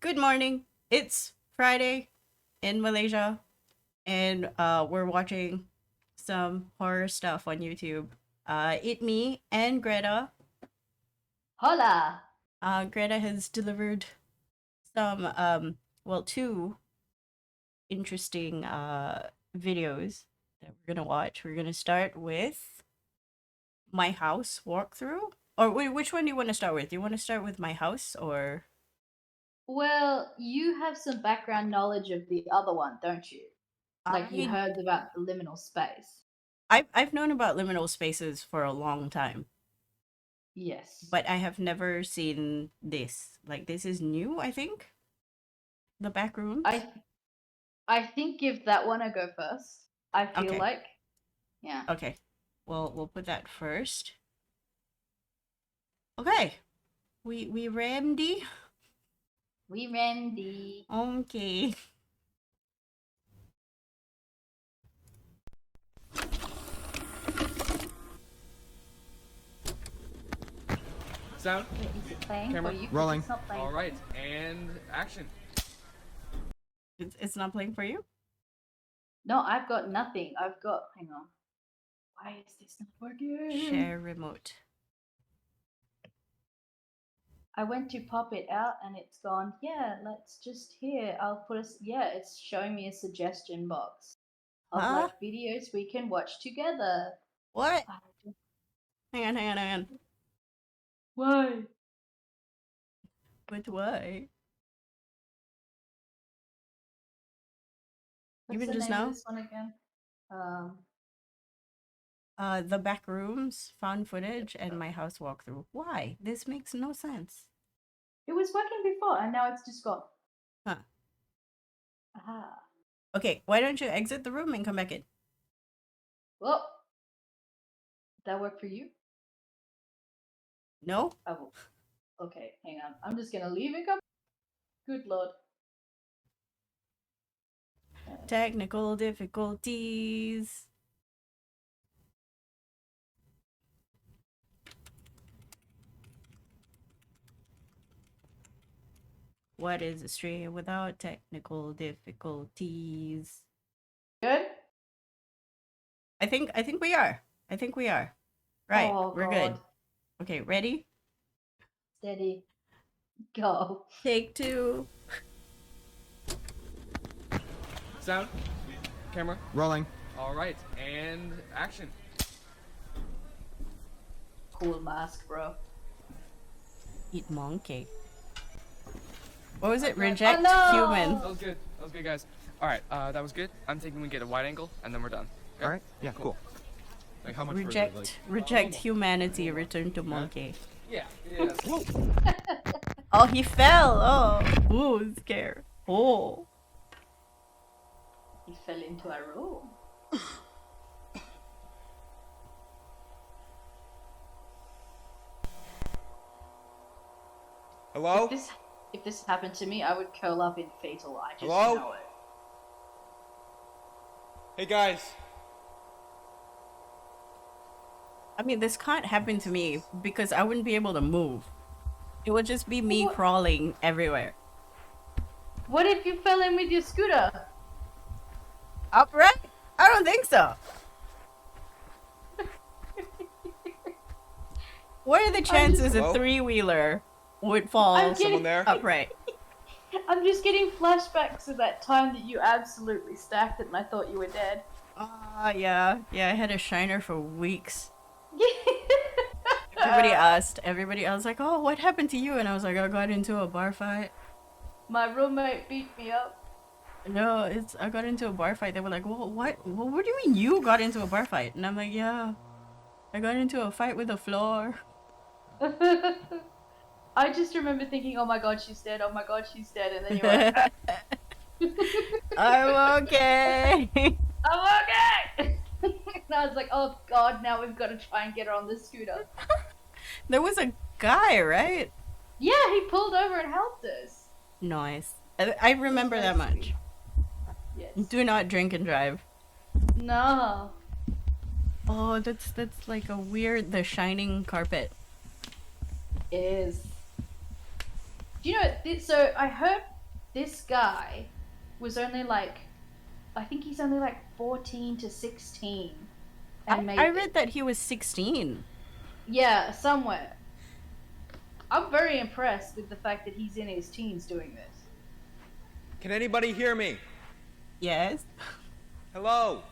Good morning. It's Friday in Malaysia, and we're watching some horror stuff on YouTube. It me and Greta. Hola! Greta has delivered some two interesting videos that we're gonna watch. We're gonna start with my house walkthrough. Or wait, which one do you want to start with? Do you want to start with my house or? Well, you have some background knowledge of the other one, don't you? Like you I heard about the liminal space. I've known about liminal spaces for a long time, Yes. but I have never seen this. Like this is new, I think. The back rooms. I I think give that one a go first. I feel Okay. like. Yeah. Okay. Well, we'll put that first. Okay. We ready? We Randy. Okay. Sound. Wait, is it playing Camera. for you? 'Cause Rolling. It's not playing. All right, and action. It's not playing for you? No, I've got nothing. I've got. Hang on. Why is this not working? Share remote. I went to pop it out and it's gone. Yeah, let's just here. I'll put us. Yeah, it's showing me a suggestion box of Huh? like videos we can watch together. What? I don't- Hang on. Why? But why? What's Even the just name now? of this one again? The back rooms, found footage, and my house walkthrough. Why? This makes no sense. It was working before and now it's just gone. Huh. Aha. Okay, why don't you exit the room and come back in? Well, that work for you? No? I will. Okay, hang on. I'm just gonna leave and come. Good lord. Technical difficulties. What is a stream without technical difficulties? Good? I think we are. Right, Oh, we're good. God. Okay, ready? Steady. Go. Take two. Sound. Camera. Rolling. All right, and action. Cool mask, bro. Eat monkey. What was it? Oh, Reject no! human. That was good. That was good, guys. All right, that was good. I'm thinking we get a wide angle, and then we're done. Okay? All right. Yeah. Cool. Like how much? Reject humanity. Return to monkey. Yeah. Yeah. Oh, he fell. Oh, ooh, scare. Oh. He fell into a room. Hello. If this happened to me, I would curl up in fetal. I just Hello? know it. Hey guys. I mean, this can't happen to me because I wouldn't be able to move. It would just be me What? crawling everywhere. What if you fell in with your scooter? Upright? I don't think so. What are the chances a Hello? three-wheeler would fall I'm getting- Someone there? upright? I'm just getting flashbacks of that time that you absolutely stacked it and I thought you were dead. Yeah. I had a shiner for weeks. Everybody asked. I was like, oh, what happened to you? And I was like, I got into a bar fight. My roommate beat me up. No, I got into a bar fight. They were like, well, what? Well, what do you mean you got into a bar fight? And I'm like, yeah, I got into a fight with the floor. I just remember thinking, oh my god, she's dead, oh my god, she's dead, and then you were like, I'm okay. I'm okay! And I was like, oh god, now we've got to try and get her on the scooter. There was a guy, right? Yeah, he pulled over and helped us. Nice. I remember that much. Yes. Do not drink and drive. No. Oh, that's like a weird, the shining carpet. Is. Do you know, so I heard this guy was only like, I think he's only like 14 to 16 and I made read that he was 16. Yeah, somewhere. I'm very impressed with the fact that he's in his teens doing this. Can anybody hear me? Yes. Hello?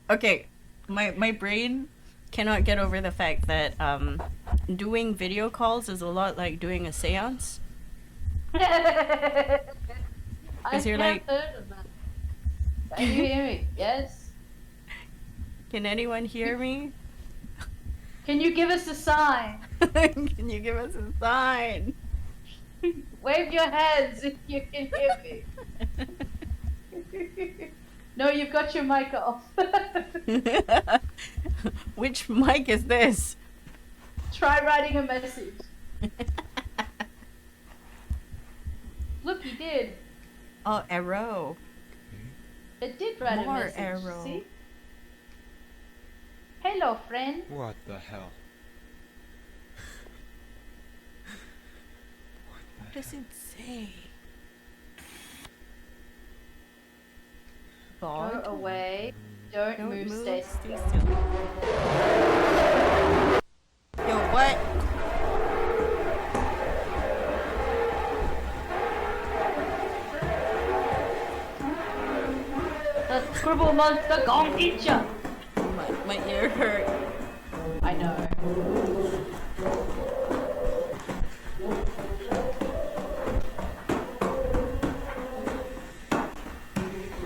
Okay. My brain cannot get over the fact that doing video calls is a lot like doing a seance. I you're have like- heard of that. Can you hear me? Yes. Can anyone hear me? Can you give us a sign? Can you give us a sign? Wave your hands if you can hear me. No, you've got your mic off. Which mic is this? Try writing a message. Look, he did. Oh, arrow. It did write More a message. arrow. See? Hello, friend. What the hell? What does it say? Go God? away. Don't move, stay still. Yo, what? The scribble monster gon' eat ya! My ear hurt. I know.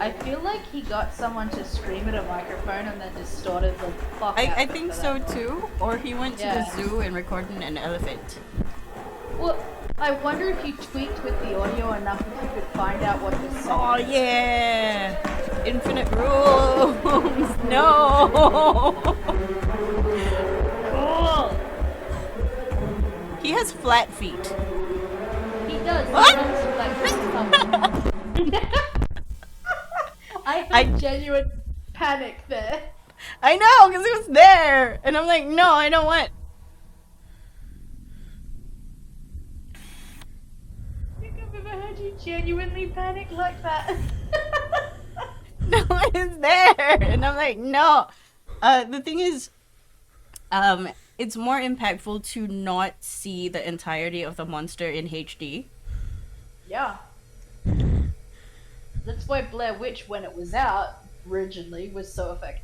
I feel like he got someone to scream at a microphone and then distorted the fuck out I of it think for so that. too. Or he went to Yeah. the zoo and recorded an elephant. Well, I wonder if you tweaked with the audio enough if you could find out what this Oh song is. yeah! Infinite rules! No! Cool! He has flat feet. He does. What? He runs like this. I I- had genuine panic there. I know, because it was there! And I'm like, no, I don't want. I think I've ever heard you genuinely panic like that. No, it's there! And I'm like, no. The thing is, it's more impactful to not see the entirety of the monster in HD. Yeah. That's why Blair Witch, when it was out originally, was so effective.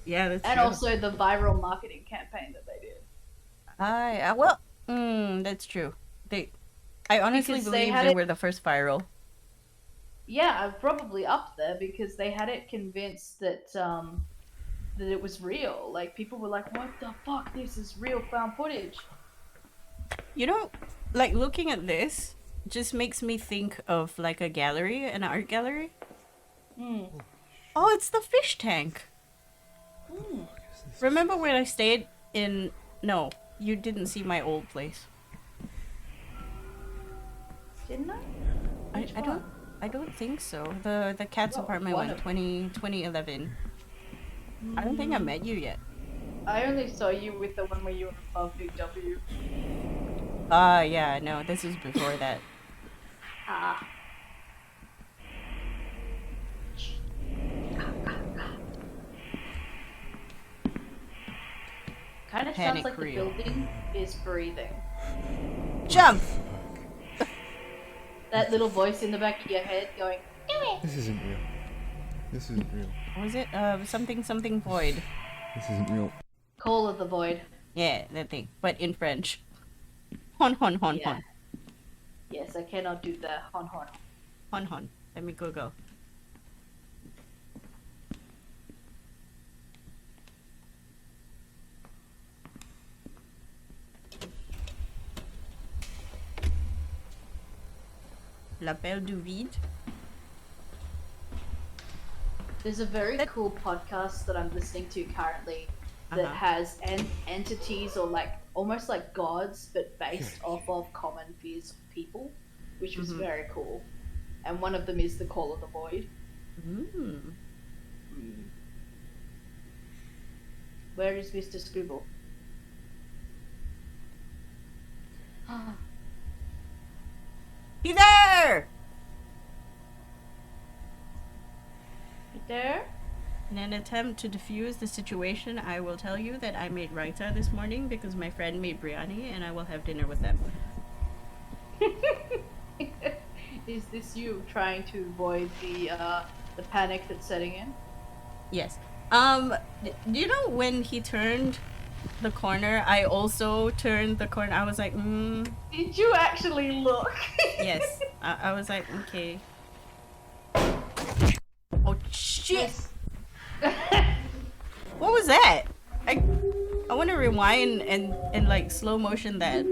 Yeah, that's And true. also the viral marketing campaign that they did. Well, that's true. I honestly Because they believe had they it- were the first viral. Yeah, probably up there because they had it convinced that that it was real. Like people were like, "What the fuck? This is real found footage." You know, like looking at this just makes me think of like a gallery, an art gallery. Mm. Oh, it's the fish tank. Mm. Remember when I stayed in? No, you didn't see my old place. Didn't I? Which one? I don't think so. The cat's Well, apartment one one, of- 2011. I don't think I met you yet. I only saw you with the one where you were above Big W. Yeah, no, this is before that. Ah. Kind of sounds Panic like the reel. building is breathing. Jump! That little voice in the back of your head going, "Do it." This isn't real. This isn't real. Was it something void? This isn't real. Call of the Void. Yeah, that thing, but in French. Hon hon hon Yeah. hon Yes, I cannot do the hon hon. hon hon. Let me go. L'appel du vide. There's a very cool podcast that I'm listening to currently that Uh-huh. has entities or like almost like gods, but based off of common fears of people, which was Mhm. very cool. And one of them is the Call of the Void. Mm. Where is Mr. Scribble? He there! there. In an attempt to diffuse the situation, I will tell you that I made raita this morning because my friend made biryani, and I will have dinner with them. Is this you trying to avoid the panic that's setting in? Yes. Do you know when he turned the corner, I also turned the corner. I was like, Did you actually look? yes. I was like, okay. Oh shit! What was that? I want to rewind and like slow motion that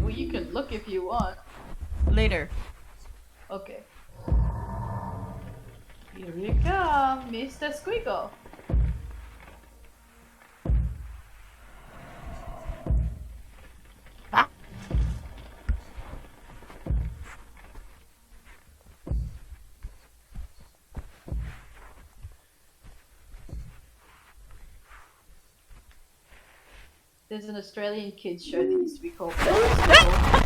Well, you can look if you want. later. Okay. Here we come, Mr. Squiggle. Ah. There's an Australian kids show that used to be called Squiggle.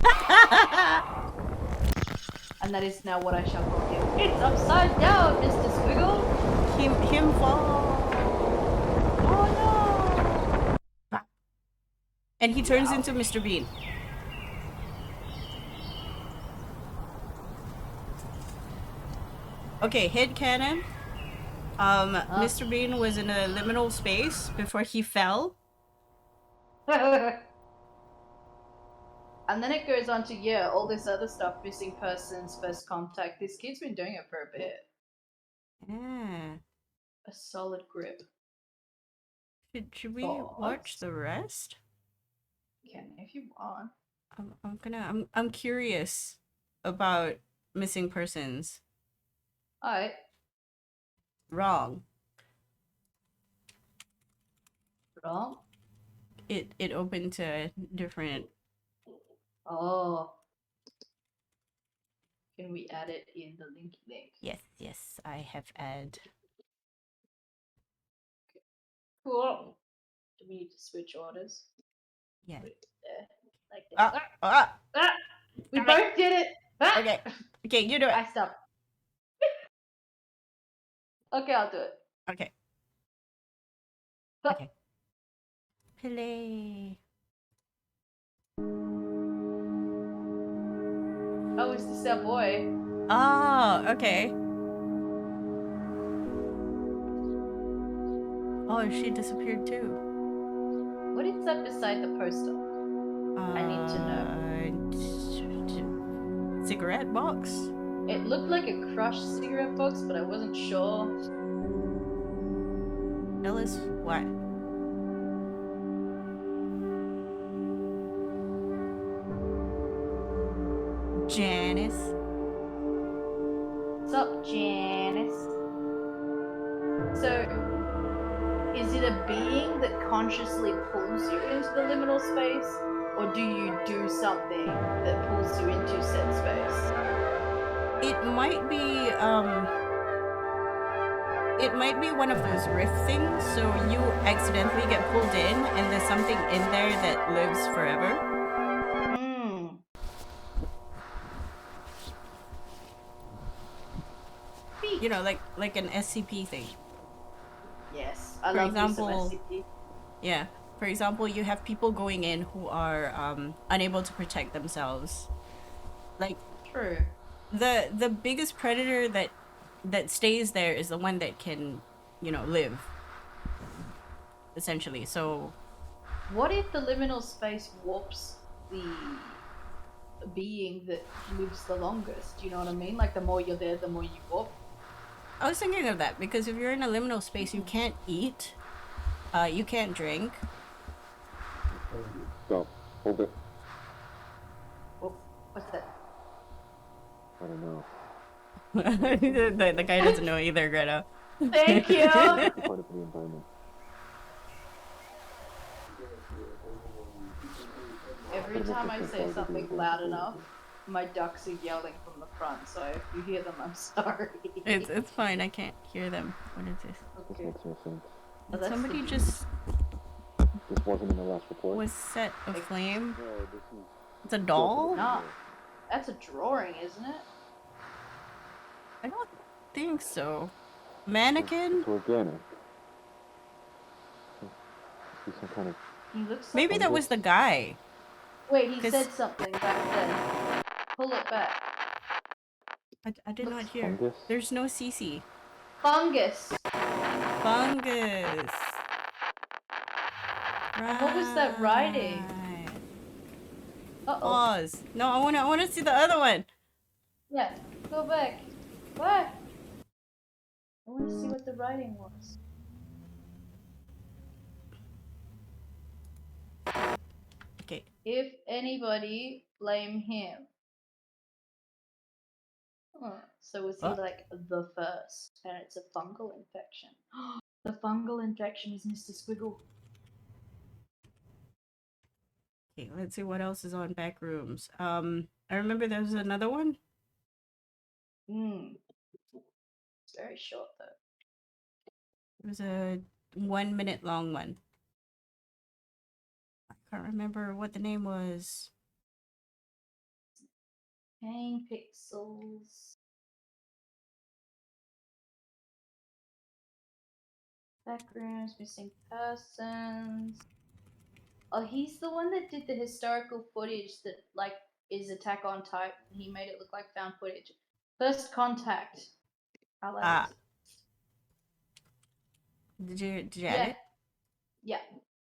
And that is now what I shall call him. It's upside down, Mr. Squiggle! Him fall. Oh no! And he turns into Mr. Bean. Okay, headcanon. Mr. Bean was in a liminal space before he fell. And then it goes on to, yeah, all this other stuff, missing persons, first contact. This kid's been doing it for a bit. Yeah. A solid grip. Should we Thoughts? watch the rest? Can if you want. I'm curious about missing persons. Alright. Wrong. Wrong. It opened to different. Oh. Can we add it in the linky link? Yes, I have add. Cool. Do we need to switch orders? Yeah. Put it there. Like this. Ah. We both did it! Ah! Okay. Okay, you do it. I stopped. Okay, I'll do it. Okay. Huh. Okay. Play. Oh, is this our boy? Oh, okay. Oh, she disappeared too. What is that beside the poster? I need to know. Cigarette box? It looked like a crushed cigarette box, but I wasn't sure. Tell us what? Janice. What's up, Janice? So, is it a being that consciously pulls you into the liminal space, or do you do something that pulls you into said space? It might be one of those rift things, so you accidentally get pulled in and there's something in there that lives forever. You know, like an SCP thing. Yes, I love me some SCP. Yeah. For example, you have people going in who are unable to protect themselves. Like True. The biggest predator that stays there is the one that can, you know, live. Essentially. So what if the liminal space warps the being that lives the longest? Do you know what I mean? Like the more you're there, the more you warp. I was thinking of that because if you're in a liminal space, you can't eat, you can't drink. Stop. Hold it. Oh, what's that? I don't know. the guy doesn't know either, Greta. Thank you! Part of the environment. Every time I say something loud enough, my ducks are yelling from the front, so if you hear them, I'm sorry. It's fine, I can't hear them. What is this? This Okay. makes no sense. Did somebody just This wasn't in the last report. was set aflame? No, this is... It's a doll? Nah, that's a drawing, isn't it? I don't think so. Mannequin? It's organic. Be some kind of He looks like. Maybe that was the fungus? guy. Wait, he 'Cause- said something back then. Pull it back. I did not hear. fungus. There's no CC. Fungus. Fungus. And what was that writing? Right. Uh-oh. Pause. No, I wanna see the other one. Yeah, go back. What? I want to see what the writing was. Okay. If anybody, blame him. So was he What? like the first? And it's a fungal infection. The fungal infection is Mr. Squiggle. Okay, let's see what else is on Backrooms. I remember there was another one. It's very short though. It was a 1 minute long one. I can't remember what the name was. Pain pixels. Backrooms, missing persons. Oh, he's the one that did the historical footage that like is Attack on Titan. He made it look like found footage. First Contact. I'll add Ah. it. Did you add Yeah. it? Yeah.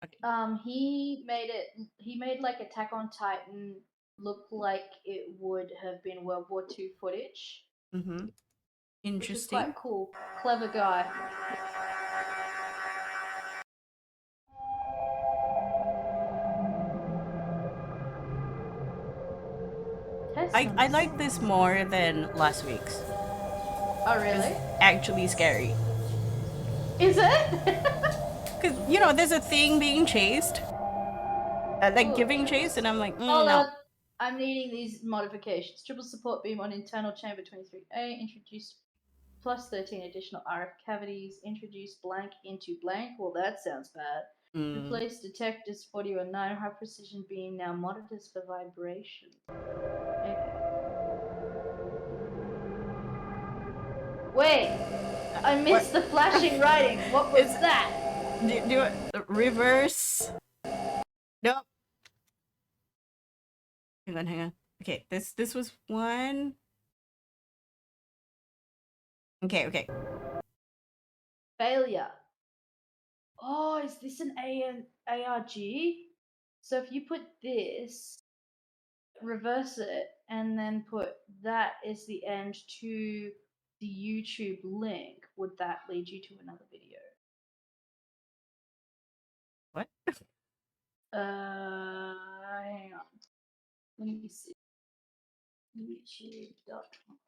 Okay. He made like Attack on Titan look like it would have been World War II footage. Mm-hmm. Which was quite Interesting. cool. Clever guy. I like this more than last week's. Oh It was really? actually scary. Is it? Because, you know, there's a thing being chased. Like Ooh, giving triple chase, and I'm like, Hold no. on. I'm needing these modifications. Triple support beam on internal chamber 23A. Introduce plus 13 additional RF cavities. Introduce blank into blank. Well, that sounds bad. Replace detectors 40 or 9. High precision beam now monitors for vibration. Okay. Wait! I missed the flashing writing. What was that? Do it. Reverse. Nope. Hang on. Okay, this was one. Okay. Failure. Oh, is this an ARG? So if you put this, reverse it, and then put that as the end to the YouTube link, would that lead you to another video? What? Hang on. Let me see. YouTube.com/.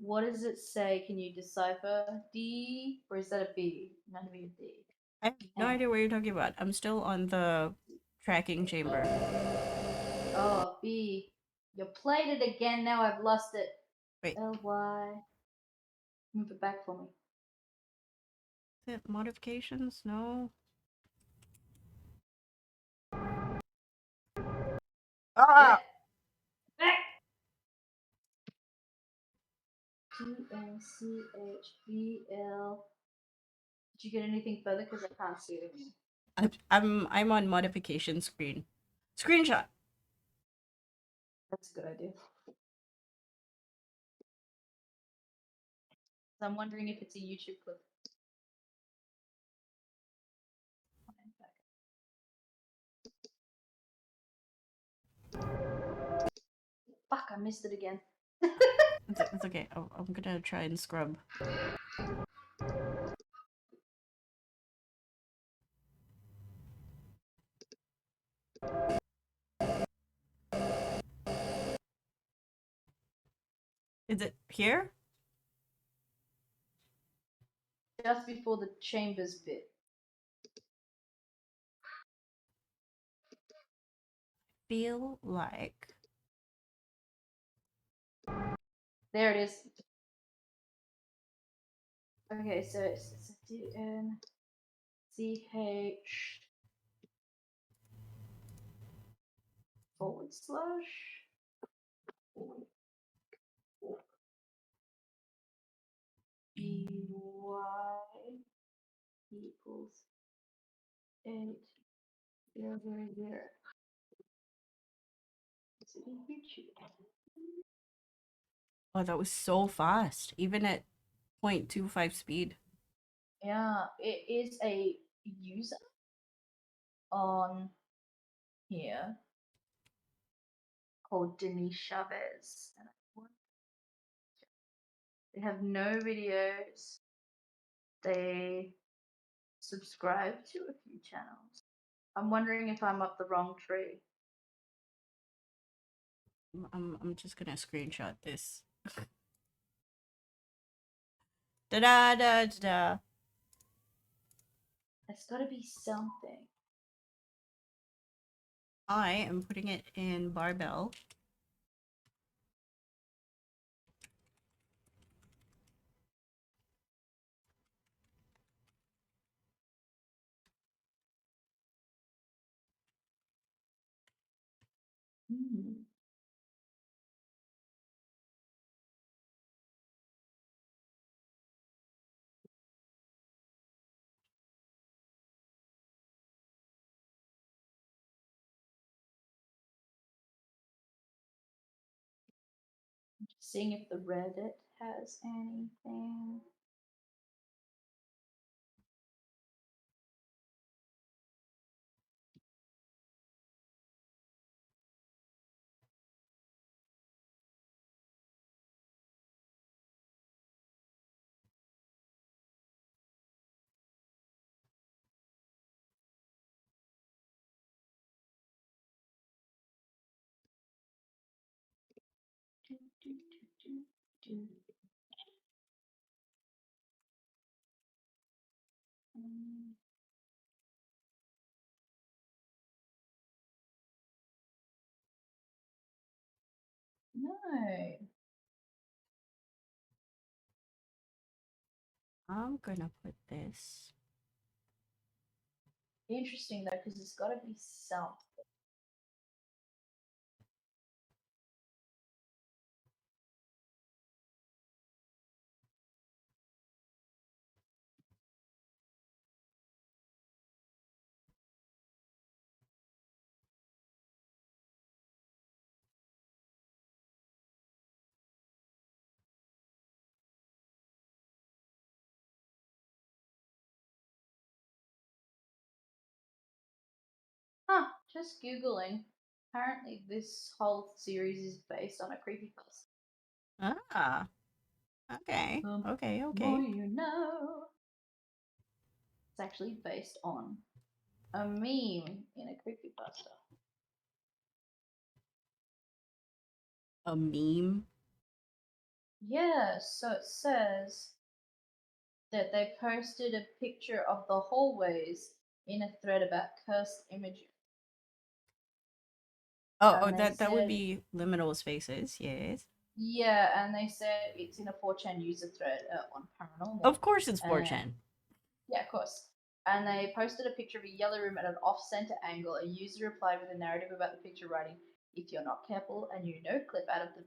What does it say? Can you decipher? D, or is that a B? None of it a D. I have no idea what you're talking about. I'm still on the tracking chamber. Oh, B. You played it again. Now I've lost it. Wait. LY. Move it back for me. Is it modifications? No. Ah! Back. GNCHBL. Did you get anything further? Because I can't see it anymore. I'm on modification screen. Screenshot. That's a good idea. I'm wondering if it's a YouTube clip. Fuck, I missed it again. It's okay. I'm gonna try and scrub. Is it here? Just before the chambers bit. Feel like. There it is. Okay, so it's DNCH// y equals 8,0,0,0. Is it in YouTube? Oh, that was so fast, even at 0.25 speed. Yeah, it is a user on here called Denise Chavez. And they have no videos. They subscribe to a few channels. I'm wondering if I'm up the wrong tree. I'm just gonna screenshot this. Da da da da. There's got to be something. I am putting it in barbell. Hmm. Just seeing if the Reddit has anything. Do, do, do, do, do. Um, no. I'm gonna put this. Interesting though, because there's got to be something. Huh, just Googling. Apparently, this whole series is based on a creepypasta. Ah. Okay. Okay. More Okay. you know. It's actually based on a meme in a creepypasta. A meme. Yeah, so it says that they posted a picture of the hallways in a thread about cursed images. Oh, And they that would said, be liminal spaces. Yes. yeah, and they said it's in a 4chan user thread on paranormal. Of course, it's And 4chan. yeah, of course. And they posted a picture of a yellow room at an off-center angle. A user replied with a narrative about the picture, writing, "If you're not careful and you no clip out of the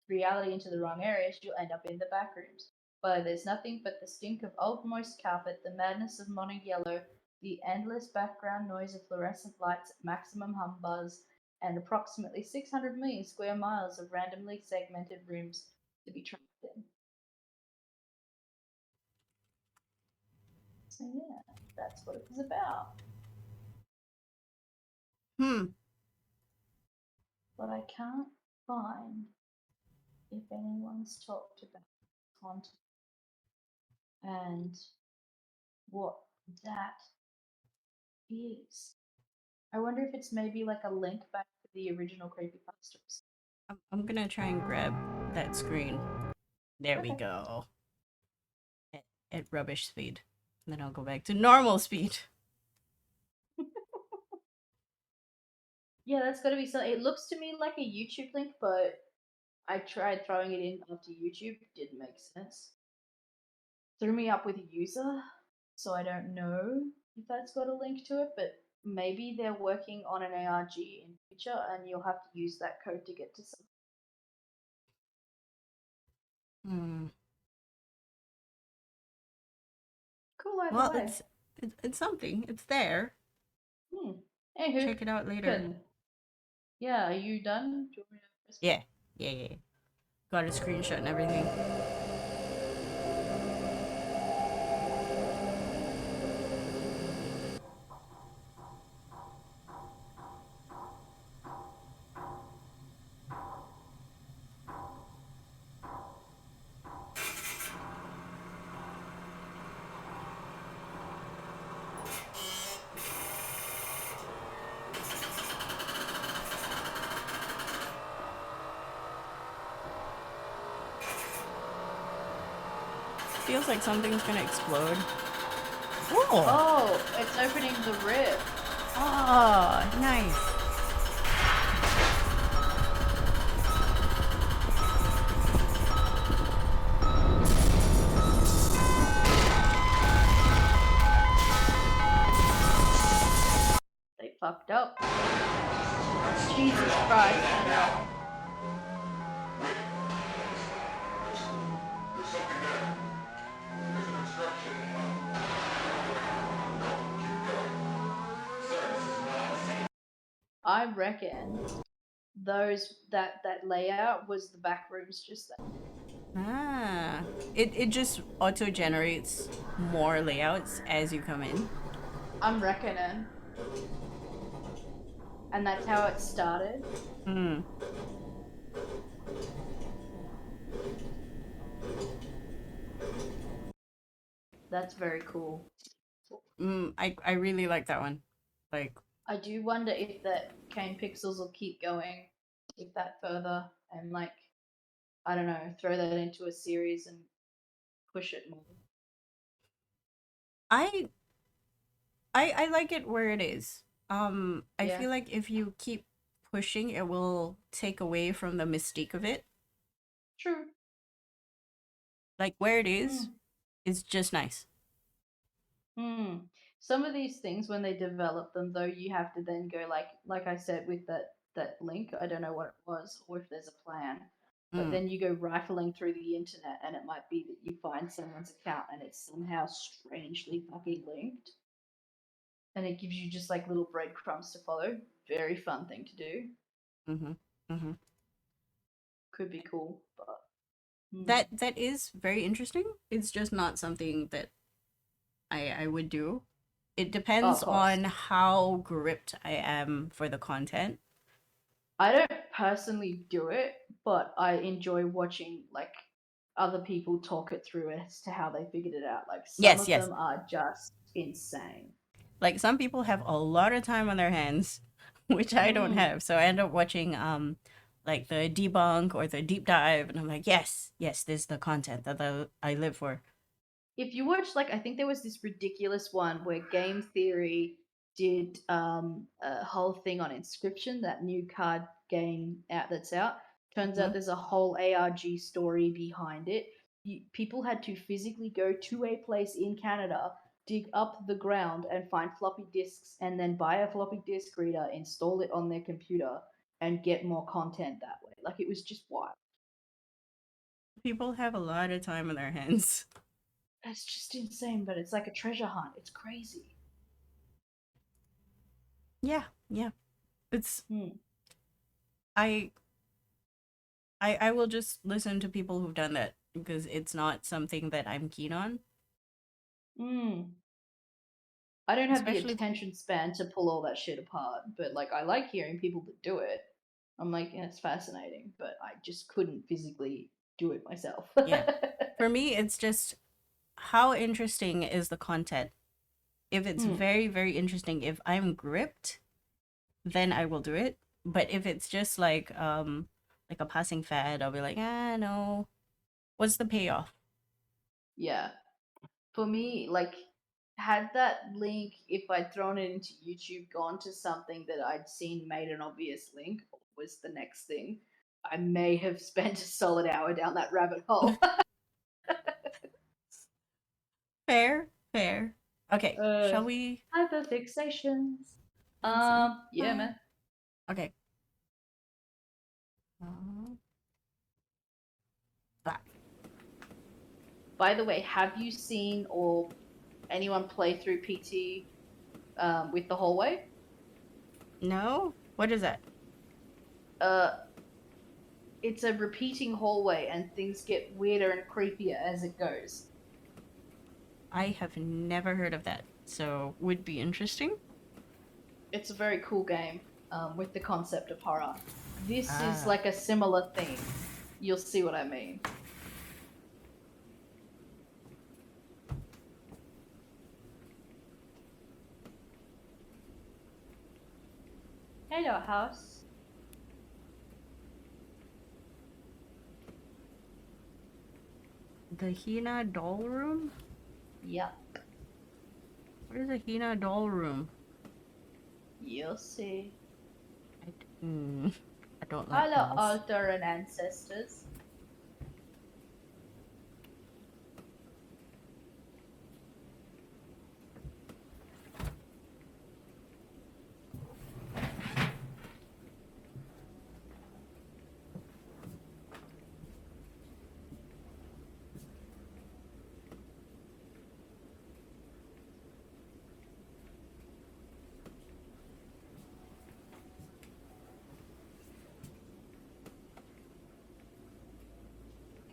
reality into the wrong areas, you'll end up in the back rooms. But there's nothing but the stink of old moist carpet, the madness of mono yellow, the endless background noise of fluorescent lights at maximum hum buzz, and approximately 600 million square miles of randomly segmented rooms to be trapped in." So yeah, that's what it was about. Hmm. But I can't find if anyone's talked about content and what that is. I wonder if it's maybe like a link back to the original creepypastas. I'm gonna try and grab that screen. There we Okay. go. At rubbish speed. And then I'll go back to normal speed. Yeah, that's got to be something. It looks to me like a YouTube link, but I tried throwing it in after YouTube. Didn't make sense. Threw me up with a user, so I don't know if that's got a link to it, but maybe they're working on an ARG in future and you'll have to use that code to get to some. Hmm. Cool either Well, way. it's something. It's there. Hmm. Anywho, Check it out later. Ken. Yeah, are you done? Do you want me to press Yeah. Yeah. Got a screenshot and everything. Feels like something's gonna explode. Oh! Oh, it's opening the rip. Oh, nice. They fucked up. Jesus Christ. I reckon that layout was the back rooms just then. Ah. It just auto generates more layouts as you come in. I'm reckoning. And that's how it started. Hmm. That's very cool. I really like that one. Like, I do wonder if that Kane Pixels will keep going with that further and like I don't know, throw that into a series and push it more. I I like it where it is. I Yeah. feel like if you keep pushing, it will take away from the mystique of it. True. Like where it Hmm. is just nice. Hmm. Some of these things, when they develop them, though, you have to then go like I said with that link. I don't know what it was, or if there's a plan. But Mm, then you go rifling through the internet, and it might be that you find someone's account, and it's somehow strangely fucking linked, and it gives you just like little breadcrumbs to follow. Very fun thing to do. mm-hmm, mm-hmm. Could be cool, but That is very interesting. It's just not something that I would do. It oh, depends of course. on how gripped I am for the content. I don't personally do it, but I enjoy watching like other people talk it through as to how they figured it out. Like some Yes, of yes. them are just insane. Like some people have a lot of time on their hands, which I don't Mm. have. So I end up watching like the debunk or the deep dive and I'm like, yes, this is the content that I live for. If you watch, like, I think there was this ridiculous one where Game Theory did a whole thing on Inscription, that new card game out that's out. Turns out Mhm. there's a whole ARG story behind it. People had to physically go to a place in Canada, dig up the ground, and find floppy disks, and then buy a floppy disk reader, install it on their computer, and get more content that way. Like, it was just wild. People have a lot of time on their hands. That's just insane, but it's like a treasure hunt. It's crazy. Yeah. It's Hmm. I I will just listen to people who've done that because it's not something that I'm keen on. Hmm. I don't have the Especially attention span to pull all that shit apart, but like I like hearing people that do it. I'm like, yeah, it's fascinating, but I just couldn't physically do it myself. yeah. For me, it's just how interesting is the content. If it's Hmm. very, very interesting, if I'm gripped, then I will do it. But if it's just like a passing fad, I'll be like, ah no. What's the payoff? Yeah. For me, like, had that link, if I'd thrown it into YouTube, gone to something that I'd seen made an obvious link, was the next thing, I may have spent a solid hour down that rabbit hole. Fair. Okay, uh, shall we? Hyperfixations. Yeah, man. Okay. Uh, back. By the way, have you seen or anyone play through PT with the hallway? No? What is that? It's a repeating hallway, and things get weirder and creepier as it goes. I have never heard of that, so would be interesting. It's a very cool game with the concept of horror. This is Ah. like a similar thing. You'll see what I mean. Hello, house. The Hina doll room? Yep, Where's the Hina doll room? you'll see. I don't like Hello, dolls. altar and ancestors.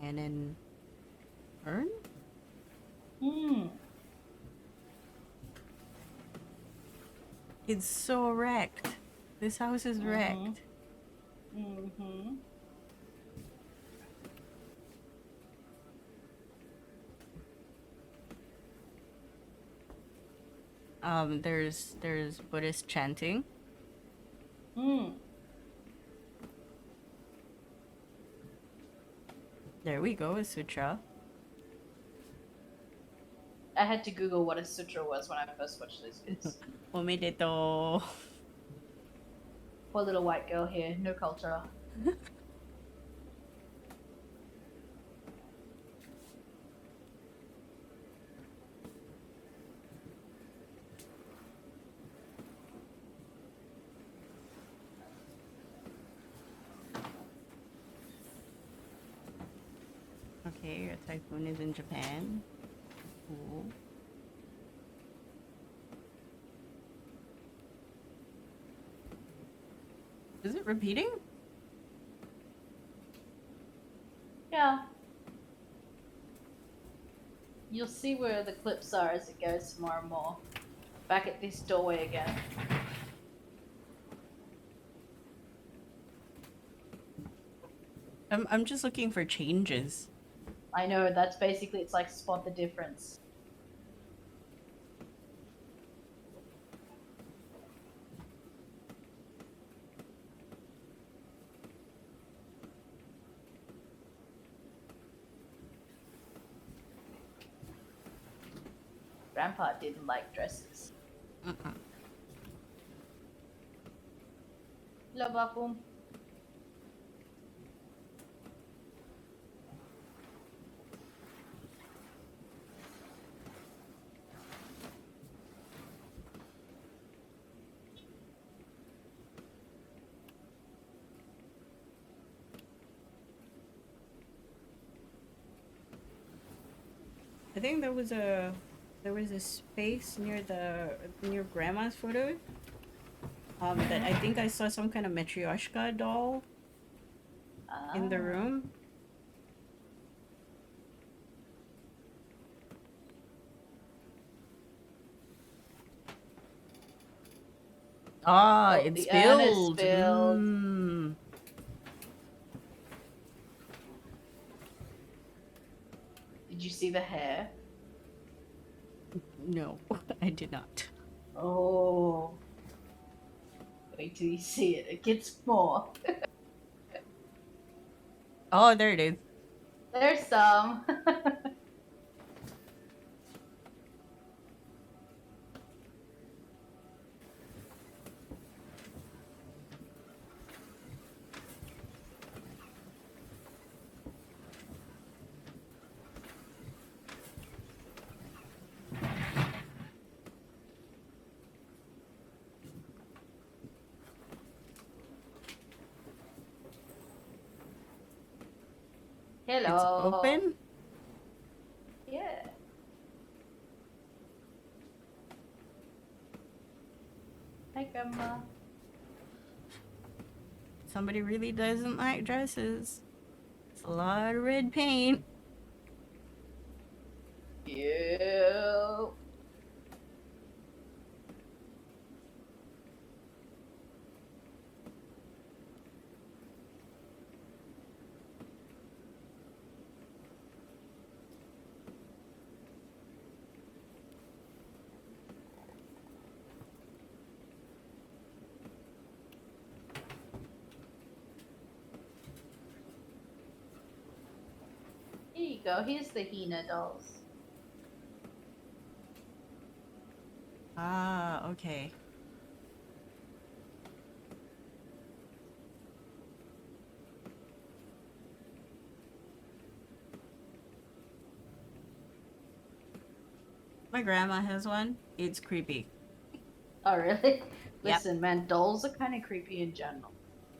And then Fern? It's so wrecked. This house is wrecked. Mm-hmm. There's Buddhist chanting. There we go, a sutra. I had to Google what a sutra was when I first watched those vids. Omedeto. Poor little white girl here, no culture. Okay, your typhoon is in Japan. Cool. Is it repeating? Yeah. You'll see where the clips are as it goes more and more. Back at this doorway again. I'm just looking for changes. I know, that's basically, it's like spot the difference. Grandpa didn't like dresses. Hello, Bakum. I think there was a space near grandma's photo. That I think I saw some kind of Matryoshka doll in the room. Ah, Oh, it's the urn is spilled. spilled. Did you see the hair? No, I did not. Oh. Wait till you see it. It gets more. Oh, there it is. There's some. Hello. It's open. Yeah. Grandma. Somebody really doesn't like dresses. It's a lot of red paint. Yeah. Here you go. Here's the Hina dolls. Ah, okay. My grandma has one. It's creepy. Oh, really? Yep. Listen, man, dolls are kind of creepy in general.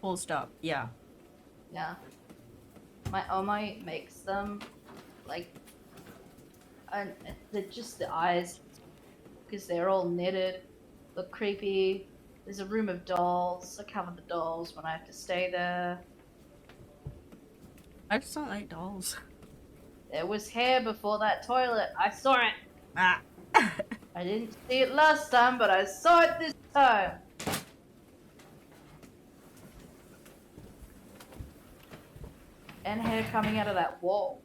Full stop. Yeah. Yeah. My Oma makes them, like, and they're just the eyes, because they're all knitted, look creepy. There's a room of dolls. I cover the dolls when I have to stay there. I just don't like dolls. There was hair before that toilet. I saw it. Ah. I didn't see it last time, but I saw it this time. And hair coming out of that wall.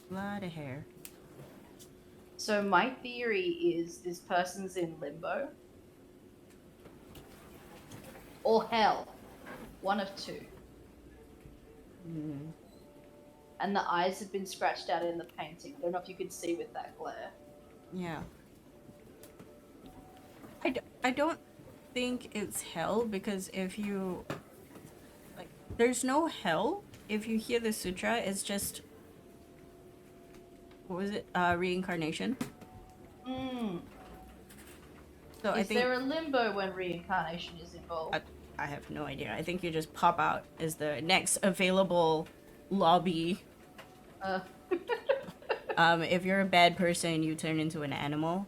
Lot of hair. So my theory is this person's in limbo. Or hell. One of two. Mm. And the eyes have been scratched out in the painting. I don't know if you could see with that glare. Yeah. I don't think it's hell because if you like there's no hell if you hear the sutra. It's just what was it, reincarnation. So I Is think there a limbo when reincarnation is involved? I have no idea. I think you just pop out as the next available lobby. If you're a bad person, you turn into an animal.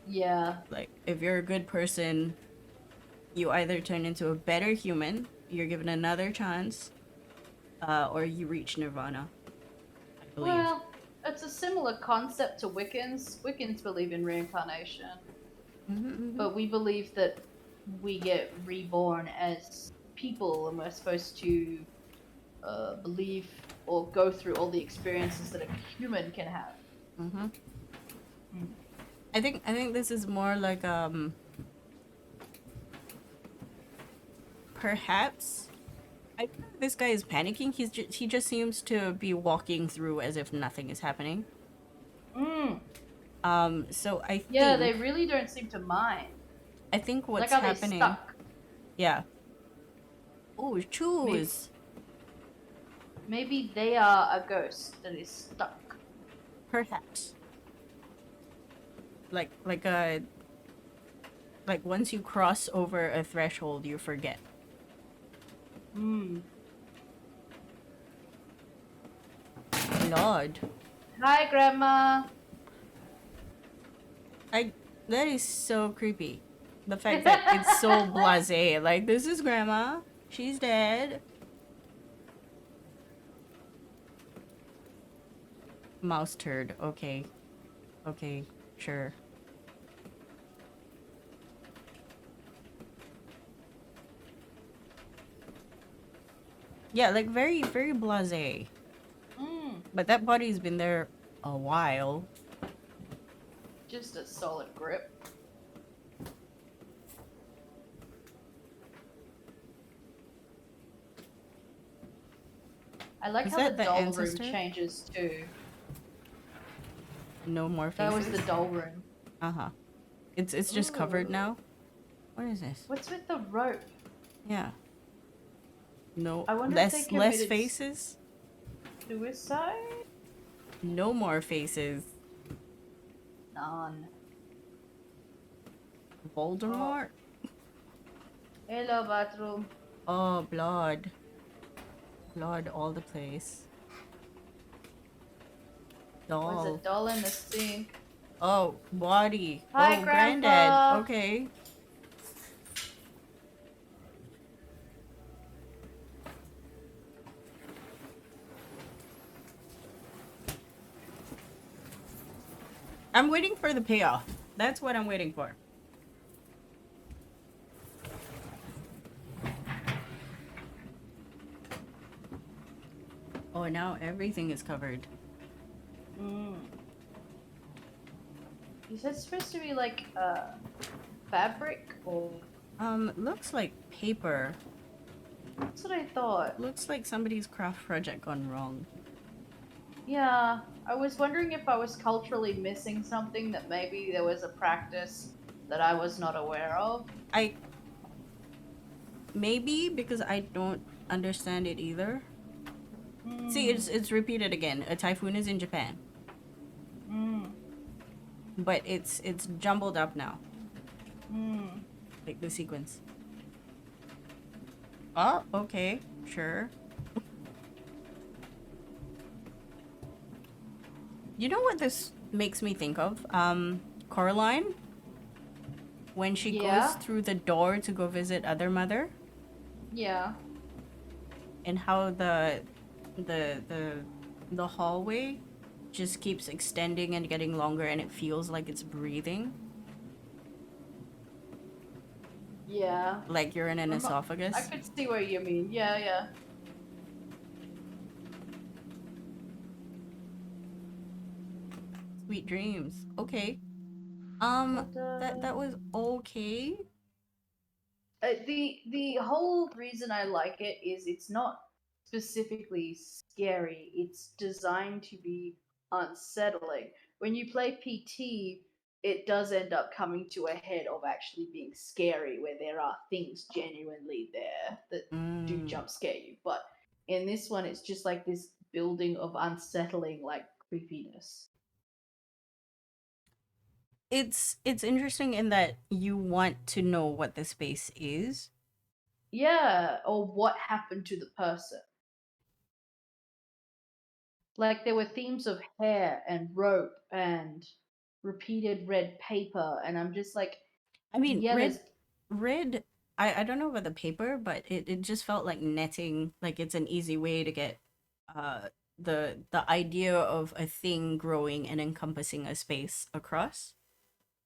Yeah. Like if you're a good person, you either turn into a better human, you're given another chance, or you reach nirvana, I believe. Well, it's a similar concept to Wiccans. Wiccans believe in reincarnation. But we believe that we get reborn as people and we're supposed to believe or go through all the experiences that a human can have. I think this is more like perhaps I think this guy is panicking. He just seems to be walking through as if nothing is happening. So I think Yeah, they really don't seem to mind. I think what's like, are happening. they stuck? Yeah. Oh, choose. Maybe they are a ghost that is stuck. Perhaps. Like once you cross over a threshold, you forget. Lord. Hi, Grandma. That is so creepy. The fact that it's so blasé. Like, this is grandma. She's dead. Mouse turd. Okay. Okay, sure. Yeah, like very, very blasé. But that body's been there a while. Just a solid grip. I like Is how that the the doll ancestor? room changes too. No more faces. That was the doll room. Uh-huh. It's just covered now. What is this? What's with the rope? Yeah. No. I wonder if they Less committed faces? Suicide? No more faces. None. Voldemort? Hello, bathroom. Oh, blood. Blood all the place. There's Doll. a doll in the sink. Oh, body. Hi, Oh, granddad. Grandpa. Okay. I'm waiting for the payoff. That's what I'm waiting for. Oh, now everything is covered. Is that supposed to be like fabric or? Looks like paper. That's what I thought. Looks like somebody's craft project gone wrong. Yeah, I was wondering if I was culturally missing something, that maybe there was a practice that I was not aware of. I maybe because I don't understand it either. See, it's repeated again. A typhoon is in Japan, but it's jumbled up now, like the sequence. Oh, okay, sure. You know what this makes me think of? Coraline, when she goes Yeah. through the door to go visit other mother, Yeah. and how the hallway just keeps extending and getting longer, and it feels like it's breathing, Yeah. like you're in an I esophagus. could see what you mean. Yeah, yeah. Sweet dreams. Okay. That Ta-da. was okay. The whole reason I like it is it's not specifically scary. It's designed to be unsettling. When you play PT, it does end up coming to a head of actually being scary, where there are things genuinely there that do Mm. jump scare you. But in this one, it's just like this building of unsettling, like creepiness. It's interesting in that you want to know what the space is. Yeah, or what happened to the person. Like there were themes of hair and rope and repeated red paper, and I'm just like, I mean, yeah, there's red. I don't know about the paper, but it just felt like netting. Like it's an easy way to get uh the idea of a thing growing and encompassing a space across.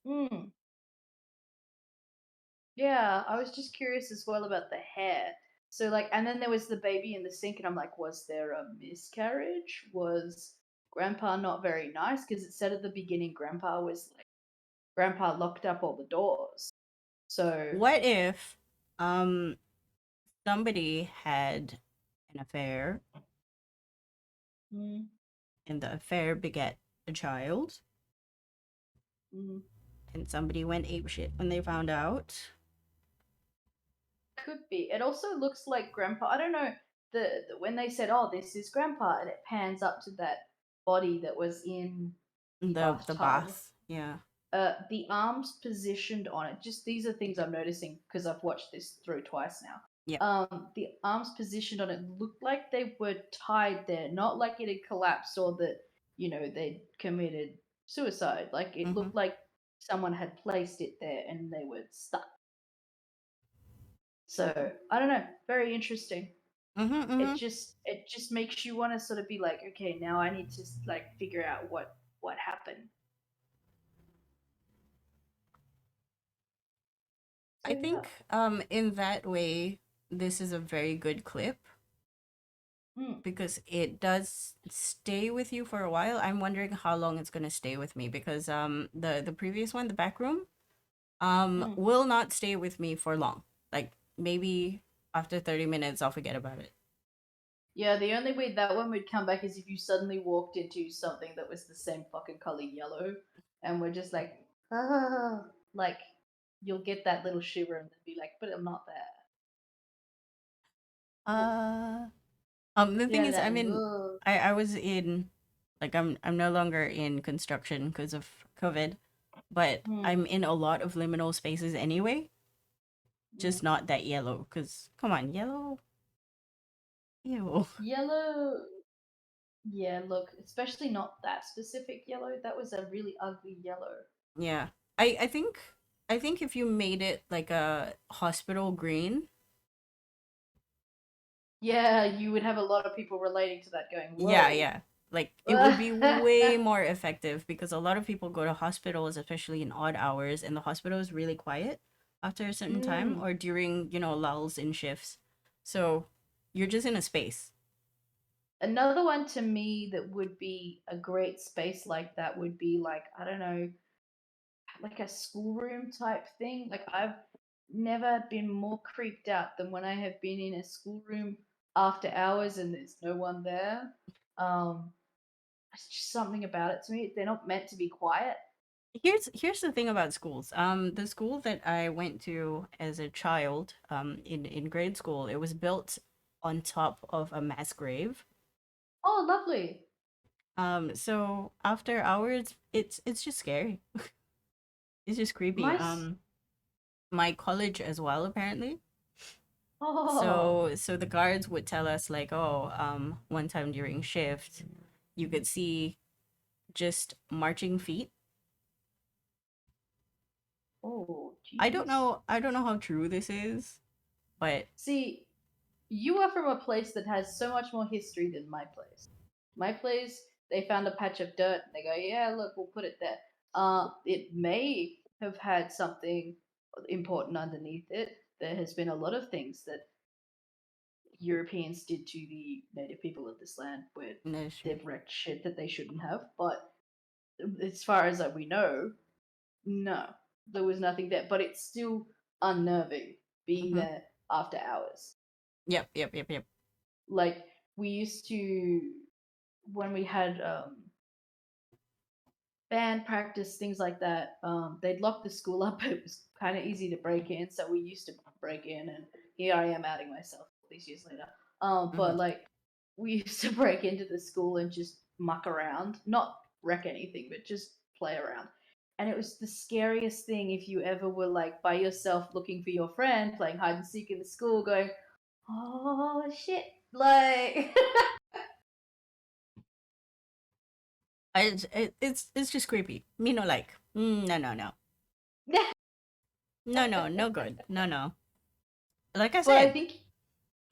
mm, yeah, I was just curious as well about the hair. So like, and then there was the baby in the sink, and I'm like, was there a miscarriage? Was Grandpa not very nice? Because it said at the beginning, Grandpa locked up all the doors. So, What if um somebody had an affair mm, and the affair beget a child mm, and somebody went apeshit when they found out? could be. It also looks like Grandpa. I don't know. When they said, "Oh, this is Grandpa," and it pans up to that body that was in the The bathtub. bath. Yeah. The arms positioned on it. Just these are things I'm noticing because I've watched this through twice now. Yep. The arms positioned on it looked like they were tied there, not like it had collapsed or that they'd committed suicide. Like it Mhm. looked like someone had placed it there and they were stuck. So I don't know. Very interesting. Mhm. It Mhm. just makes you want to sort of be like, okay, now I need to like figure out what happened. So I yeah. think in that way this is a very good clip Mm, because it does stay with you for a while. I'm wondering how long it's going to stay with me because the previous one, the back room, mm. will not stay with me for long. Like maybe after 30 minutes I'll forget about it. Yeah, the only way that one would come back is if you suddenly walked into something that was the same fucking color yellow, and we're just like, ah, like you'll get that little shiver and then be like, but I'm not there. Uh the thing Yeah, is that. I was in like I'm no longer in construction because of COVID, but Hmm, I'm in a lot of liminal spaces anyway, hmm. just not that yellow cuz come on, yellow. Ew. Yellow. Yeah, look, especially not that specific yellow. That was a really ugly yellow. Yeah. I think if you made it like a hospital green, Yeah, you would have a lot of people relating to that going, yeah, whoa. yeah. Like it would be way more effective because a lot of people go to hospitals, especially in odd hours, and the hospital is really quiet after a certain time Mm. or during, lulls in shifts. So you're just in a space. Another one to me that would be a great space like that would be like, I don't know, like a schoolroom type thing. Like I've never been more creeped out than when I have been in a schoolroom after hours and there's no one there. Um, it's just something about it to me. They're not meant to be quiet. Here's the thing about schools. The school that I went to as a child, in grade school, it was built on top of a mass grave. Oh, lovely. So after hours, it's just scary. It's just creepy. My s- My college as well, apparently. oh So the guards would tell us like, oh, one time during shift, you could see just marching feet. oh I don't jeez. know. I don't know how true this is, but See, you are from a place that has so much more history than my place. My place, they found a patch of dirt and they go, yeah, look, we'll put it there. It may have had something important underneath it. There has been a lot of things that Europeans did to the native people of this land where no, sure. they've wrecked shit that they shouldn't have. But as far as we know, no, there was nothing there. But it's still unnerving being Mm-hmm. there after hours. Yep, yep, yep, yep. Like we used to when we had band practice, things like that. They'd lock the school up. It was kind of easy to break in, so we used to break in. And here I am outing myself all these years later. Mm-hmm. But like we used to break into the school and just muck around, not wreck anything, but just play around. And it was the scariest thing if you ever were like by yourself looking for your friend, playing hide and seek in the school, going, "Oh shit!" Like It's just creepy. Me no like. No, no, no, no, no, no good. No, no. Like I but I said, think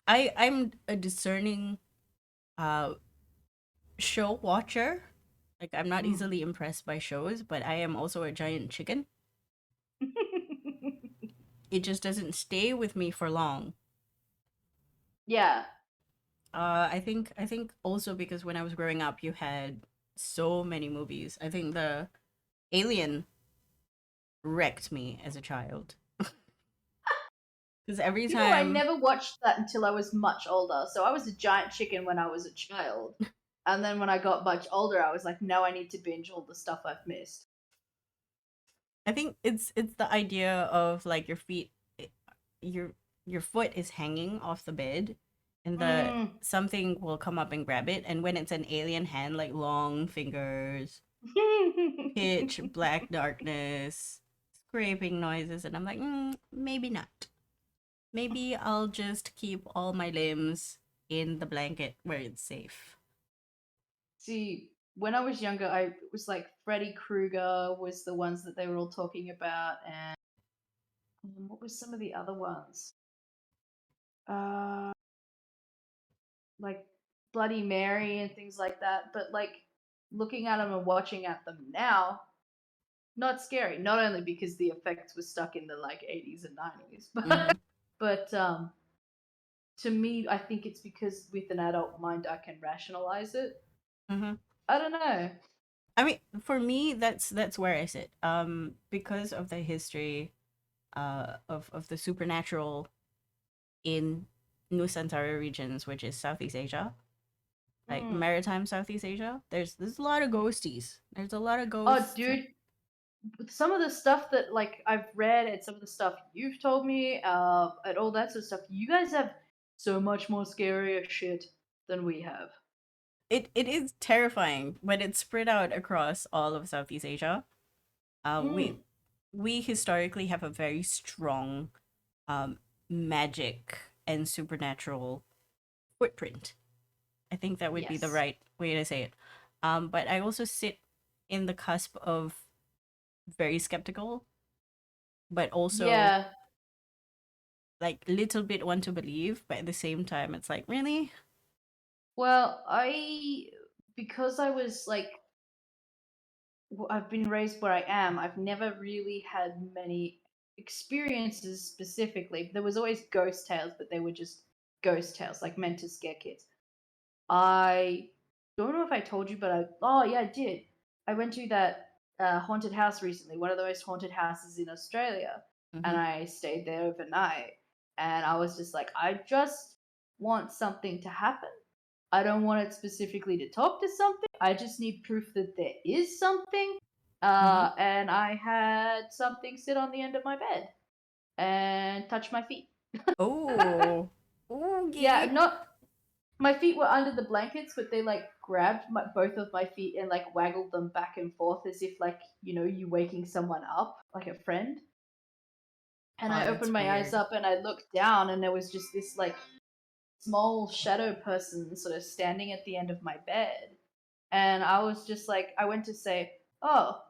I'm a discerning uh show watcher. Like I'm not mm. easily impressed by shows, but I am also a giant chicken. It just doesn't stay with me for long. Yeah. I think also because when I was growing up, you had so many movies. I think the Alien wrecked me as a child because every You know, I time never watched that until I was much older. So I was a giant chicken when I was a child. And then when I got much older, I was like, no, I need to binge all the stuff I've missed. I think it's the idea of like your feet, your your foot is hanging off the bed, and the Mm. something will come up and grab it. And when it's an alien hand, like long fingers, pitch black darkness, scraping noises, and I'm like, maybe not. Maybe I'll just keep all my limbs in the blanket where it's safe. See, when I was younger, I it was like Freddy Krueger was the ones that they were all talking about, and what was some of the other ones? Uh, like Bloody Mary and things like that. But like looking at them and watching at them now, not scary. Not only because the effects were stuck in the like 80s and 90s, Mm-hmm. but to me, I think it's because with an adult mind, I can rationalize it. Mm-hmm. I don't know. I mean, for me, that's where I sit. Because of the history, of the supernatural in Nusantara regions, which is Southeast Asia, like Mm. maritime Southeast Asia. There's a lot of ghosties. There's a lot of Oh, ghosts. dude, with some of the stuff that like I've read and some of the stuff you've told me, and all that sort of stuff, you guys have so much more scarier shit than we have. It is terrifying, but it's spread out across all of Southeast Asia. Uh, we Mm. we historically have a very strong um magic and supernatural footprint. I think that would be the Yes. right way to say it. But I also sit in the cusp of very skeptical, but also Yeah. like little bit want to believe, but at the same time it's like, really? Well, because I was like, I've been raised where I am, I've never really had many experiences specifically. There was always ghost tales, but they were just ghost tales, like meant to scare kids. I don't know if I told you, but oh yeah, I did. I went to that haunted house recently, one of the most haunted houses in Australia, and Mm-hmm. I stayed there overnight. And I was just like, I just want something to happen. I don't want it specifically to talk to something. I just need proof that there is something. Mm-hmm. And I had something sit on the end of my bed and touch my feet. Oh, Yeah, okay. not my feet were under the blankets, but they like grabbed both of my feet and like waggled them back and forth as if like you waking someone up, like a friend. And Oh, I opened that's my eyes weird. up and I looked down, and there was just this like small shadow person sort of standing at the end of my bed. And I was just like, I went to say, "Oh,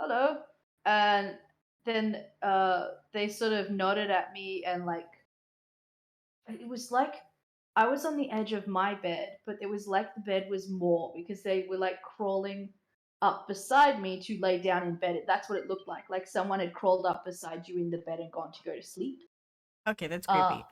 hello," and then they sort of nodded at me, and like it was like I was on the edge of my bed, but it was like the bed was more because they were like crawling up beside me to lay down in bed. That's what it looked like someone had crawled up beside you in the bed and gone to go to sleep. Okay, that's Uh, creepy.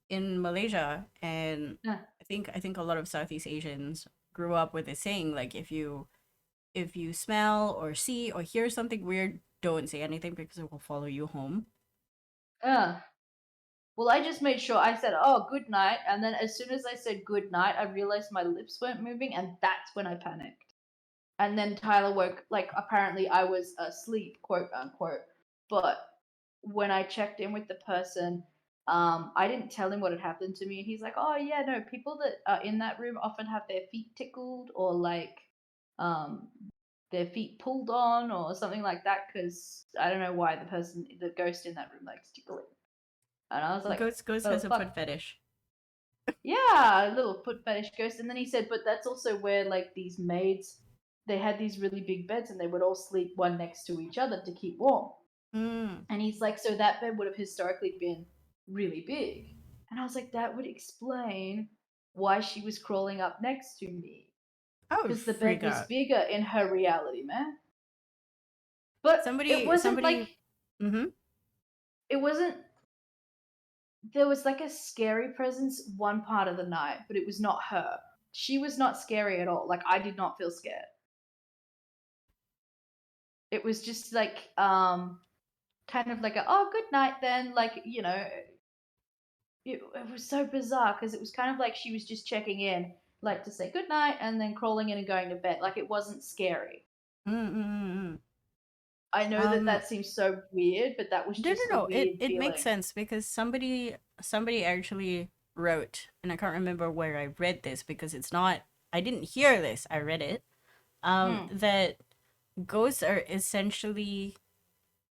In Malaysia, and uh, I think a lot of Southeast Asians grew up with this saying, like, if you smell or see or hear something weird, don't say anything because it will follow you home. uh. Well, I just made sure I said, "Oh, good night," and then as soon as I said good night, I realized my lips weren't moving, and that's when I panicked. And then Tyler woke, like, apparently I was asleep, quote unquote. But when I checked in with the person, I didn't tell him what had happened to me. And he's like, "Oh, yeah, no, people that are in that room often have their feet tickled or like um, their feet pulled on or something like that. Because I don't know why the ghost in that room likes tickling." And I was like, Ghost "Oh, has a foot fuck." fetish. Yeah, a little foot fetish ghost. And then he said, but that's also where like these maids, they had these really big beds and they would all sleep one next to each other to keep warm. Mm. And he's like, so that bed would have historically been really big. And I was like, that would explain why she was crawling up next to me. I would Because the bed freak was out. bigger in her reality, man. But it wasn't like, Somebody. Mm-hmm. it wasn't, there was like a scary presence one part of the night, but it was not her. She was not scary at all. Like, I did not feel scared. It was just like kind of like a oh good night then, like it was so bizarre because it was kind of like she was just checking in, like to say good night and then crawling in and going to bed. Like it wasn't scary. Mm-mm-mm. I know that Um, that seems so weird, but that was no, just no, a no. It weird it makes feeling. sense because somebody actually wrote, and I can't remember where I read this because it's not. I didn't hear this. I read it. Mm. That ghosts are essentially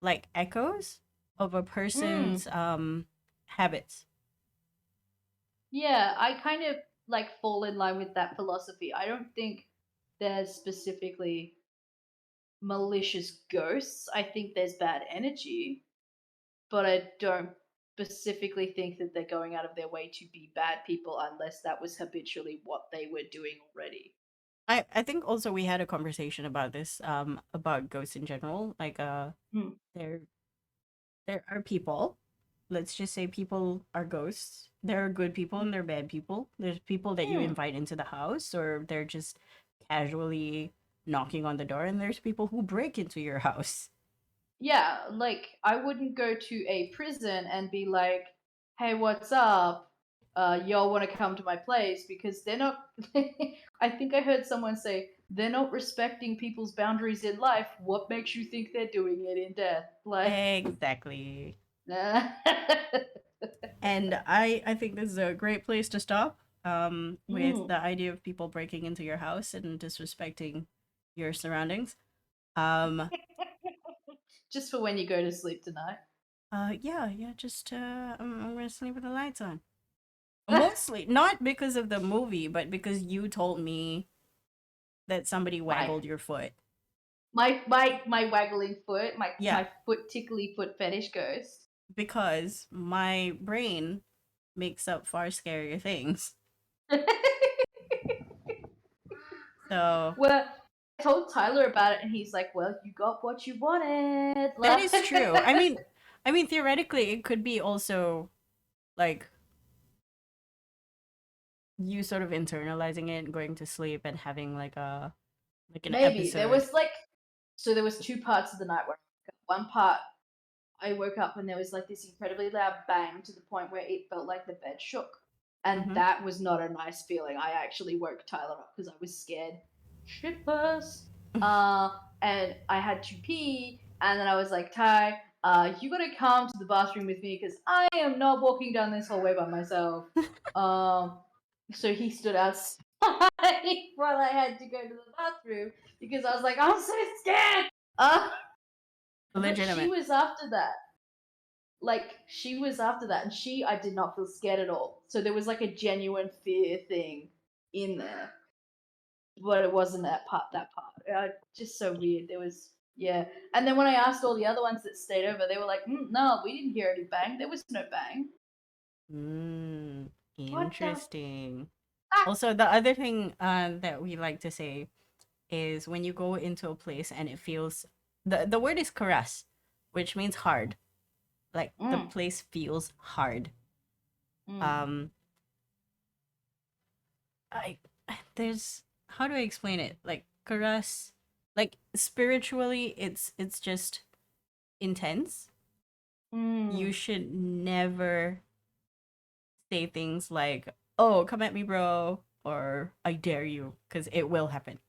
like echoes of a Mm. person's habits. Yeah, I kind of like fall in line with that philosophy. I don't think there's specifically malicious ghosts. I think there's bad energy, but I don't specifically think that they're going out of their way to be bad people unless that was habitually what they were doing already. I think also we had a conversation about this about ghosts in general. Like Hmm. there there are people. Let's just say people are ghosts. There are good people and there are bad people. There's people that you Hmm. invite into the house or they're just casually knocking on the door, and there's people who break into your house. Yeah, like I wouldn't go to a prison and be like, "Hey, what's up? Y'all want to come to my place?" Because they're not. I think I heard someone say they're not respecting people's boundaries in life. What makes you think they're doing it in death? Like, Exactly. nah. And I think this is a great place to stop with Mm. the idea of people breaking into your house and disrespecting your surroundings. Um Just for when you go to sleep tonight. yeah, just I'm gonna sleep with the lights on. Mostly not because of the movie, but because you told me that somebody my waggled your foot. my waggling foot, Yeah, my foot tickly foot fetish ghost. because my brain makes up far scarier things. So Well, I told Tyler about it, and he's like, "Well, you got what you wanted." that Like, is true. I mean theoretically it could be also like you sort of internalizing it and going to sleep and having like an maybe there episode. was like, so there was two parts of the night where one part I woke up and there was like this incredibly loud bang to the point where it felt like the bed shook. And Mm-hmm. that was not a nice feeling. I actually woke Tyler up because I was scared shitless. Uh, and I had to pee, and then I was like, Ty, you gotta come to the bathroom with me because I am not walking down this hallway by myself. Um, so he stood outside while I had to go to the bathroom because I was like, I'm so scared. But she Legitimate. was after that. Like she was after that, and I did not feel scared at all. So there was like a genuine fear thing in there, but it wasn't that part. That part, just so weird. There was, yeah. And then when I asked all the other ones that stayed over, they were like, "No, we didn't hear any bang. There was no bang." Mm, What the? interesting. Ah! Also, the other thing that we like to say is when you go into a place and it feels the word is caress, which means hard. Like the Mm, place feels hard. mm, Um, I there's how do I explain it? Like caress, like spiritually, it's just intense. You mm. should never say things like, "Oh, come at me, bro," or "I dare you," because it will happen.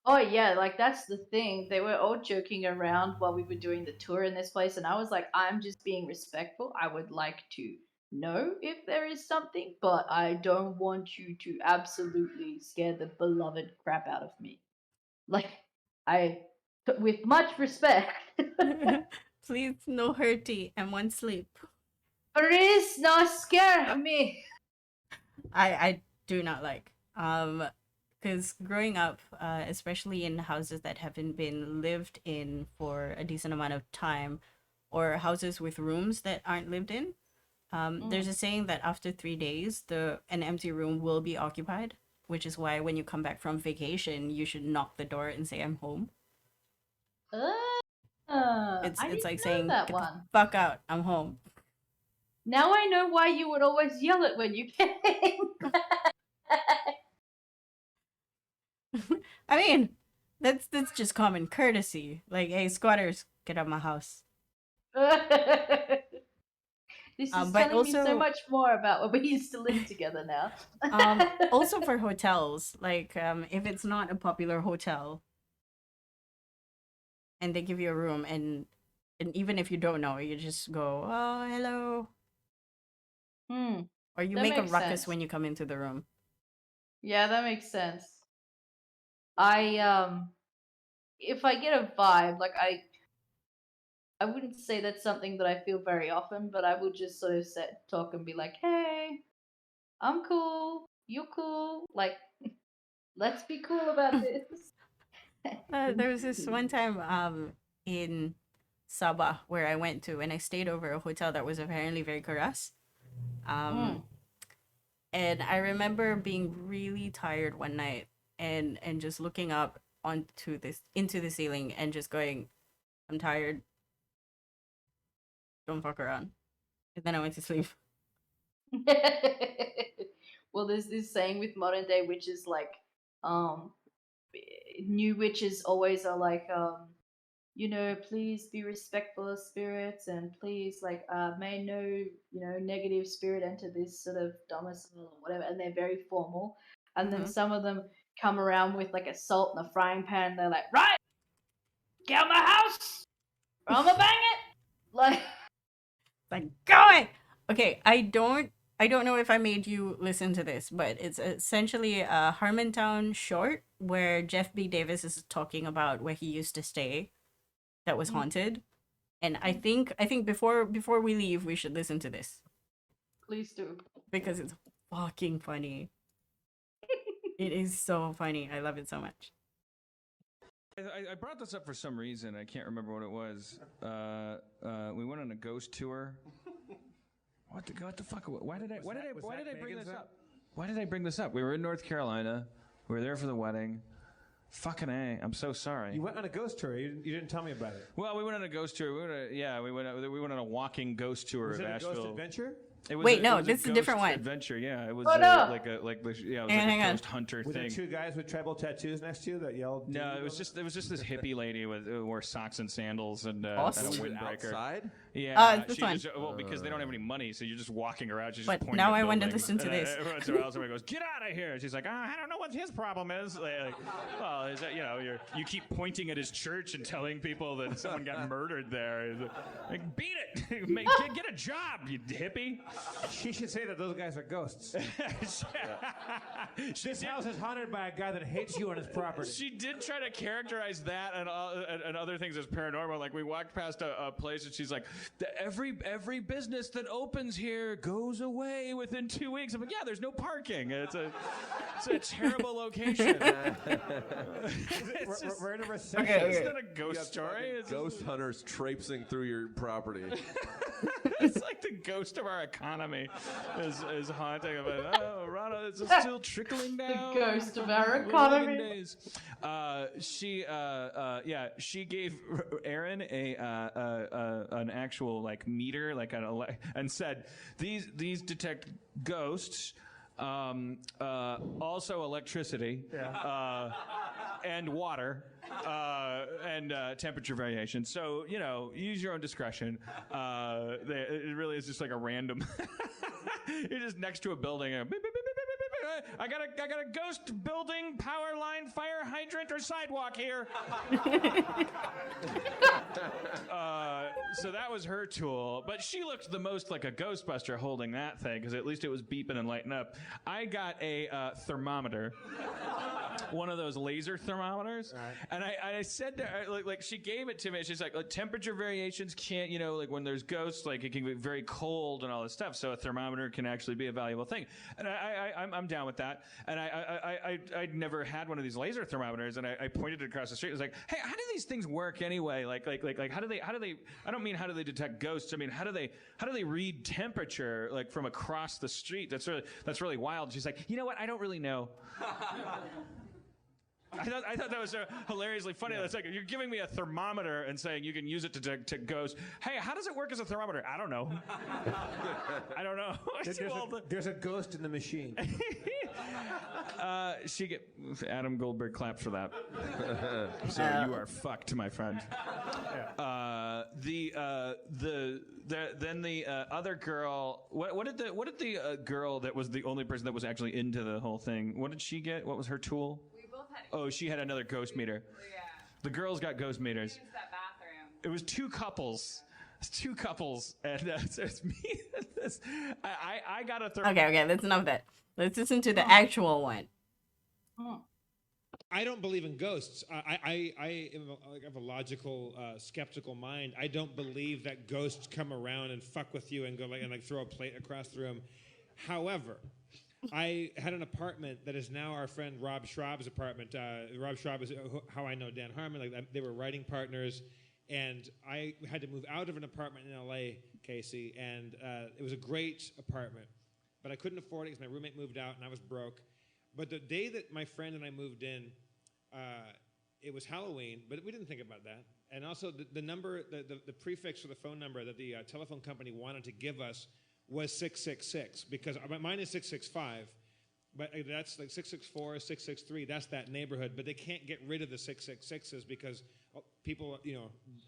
Oh yeah, like that's the thing. They were all joking around while we were doing the tour in this place, and I was like, I'm just being respectful. I would like to know if there is something, but I don't want you to absolutely scare the beloved crap out of me. Like, I, with much respect, Please, no hurty and one sleep. please not scare me. I do not like because growing up, especially in houses that haven't been lived in for a decent amount of time, or houses with rooms that aren't lived in, there's Mm. a saying that after 3 days, the an empty room will be occupied. Which is why when you come back from vacation, you should knock the door and say, "I'm home." It's I it's didn't like know saying, that "Get the one. fuck out, I'm home." Now I know why you would always yell it when you came. I mean, that's just common courtesy. Like, hey, squatters, get out of my house. This is But telling me so also, much more about when we used to live together now. also for hotels, like, if it's not a popular hotel and they give you a room, and even if you don't know, you just go, "Oh, hello," Hmm, or you that make a makes ruckus sense. when you come into the room. Yeah, that makes sense. I if I get a vibe, like I wouldn't say that's something that I feel very often, but I will just sort of talk and be like, "Hey, I'm cool. You cool? Like, let's be cool about this." There was this one time in Sabah where I went to, and I stayed over a hotel that was apparently very curas. Um, Mm. and I remember being really tired one night and just looking up onto this into the ceiling and just going, "I'm tired. Don't fuck around." And then I went to sleep. Well, there's this saying with modern day witches, like, um, new witches always are like, please be respectful of spirits, and please, like, may no, negative spirit enter this sort of domicile or whatever, and they're very formal. And then Mm-hmm. some of them come around with like a salt and a frying pan. They're like, right, get out my house, or I'm gonna bang it. Like, Like, go away. Okay, I don't know if I made you listen to this, but it's essentially a Harmontown short where Jeff B. Davis is talking about where he used to stay that was mm, haunted. And I think before we leave, we should listen to this please do. because it's fucking funny. It is so funny. I love it so much. I brought this up for some reason. I can't remember what it was. We went on a ghost tour. What the fuck? Why did I bring this up? Why did I bring this up? We were in North Carolina. We were there for the wedding. Fucking A. I'm so sorry. You went on a ghost tour. You didn't tell me about it. Well, we went on a ghost tour. We went on a walking ghost tour Was of it a Asheville. ghost adventure? Wait, no, this is a different one. Adventure, yeah. It was Oh, no. like a Hang on. ghost hunter Was thing. there two guys with tribal tattoos next to you that yelled? No, it was just this hippie lady who wore socks and sandals and Awesome. a Was it windbreaker. outside? Yeah, this she one. just, well, because they don't have any money, so you're just walking around. She's But just pointing now at I want to buildings. listen to And this. Every once in a while, somebody goes, "Get out of here!" She's like, "I don't know what his problem is." Like, well, is that, you keep pointing at his church and telling people that someone got murdered there. Like, beat it, get a job, you hippie. She should say that those guys are ghosts. This house is haunted by a guy that hates you on his property. She did try to characterize that and other things as paranormal. Like, we walked past a place and she's like, every business that opens here goes away within 2 weeks. I'm like, yeah, there's no parking. It's a terrible location. We're in a recession. Okay. It's not a ghost story. It's Ghost hunters traipsing through your property. it's like the ghost of our economy is haunting. But Rana, it's still trickling down. The ghost of our We're economy. living days. She gave Aaron an actual like meter, like and said these detect ghosts. Also electricity, and water, and temperature variation. So, use your own discretion. It really is just like a random. You're just next to a building. And beep, beep, beep, beep, beep, beep, beep. I got a ghost building, power line, fire hydrant, or sidewalk here. So that was her tool, but she looked the most like a Ghostbuster holding that thing, because at least it was beeping and lighting up. I got a thermometer, one of those laser thermometers, right. and I said to her, like she gave it to me. She's like temperature variations can't, like when there's ghosts, like it can be very cold and all this stuff. So a thermometer can actually be a valuable thing, and I'm down with that. And I'd never had one of these laser thermometers, and I pointed it across the street. I was like, hey, how do these things work anyway? Like how do they? I don't mean how do they detect ghosts. I mean how do they read temperature like from across the street? That's really wild. She's like, you know what? I don't really know. I thought that was hilariously funny. That's like, you're giving me a thermometer and saying you can use it to detect ghosts. Hey, how does it work as a thermometer? I don't know. I don't know. There's a ghost in the machine. Adam Goldberg clapped for that. So you are fucked, my friend. Then the other girl. What did the girl that was the only person that was actually into the whole thing? What did she get? What was her tool? Oh, she had another ghost meter. Yeah. The girls got ghost meters. Use that bathroom. It was two couples. And it's me. I got a third. Okay, that's enough of that. Let's listen to the actual one. I don't believe in ghosts. I have a logical, skeptical mind. I don't believe that ghosts come around and fuck with you and go like throw a plate across the room. However, I had an apartment that is now our friend Rob Schraub's apartment. Rob Schraub is how I know Dan Harmon. Like they were writing partners, and I had to move out of an apartment in L.A., Casey, and it was a great apartment, but I couldn't afford it because my roommate moved out and I was broke. But the day that my friend and I moved in, it was Halloween, but we didn't think about that. And also the number, the prefix for the phone number that the telephone company wanted to give us was 666, because mine is 665, but that's like 664, 663, that's that neighborhood, but they can't get rid of the 666s because people,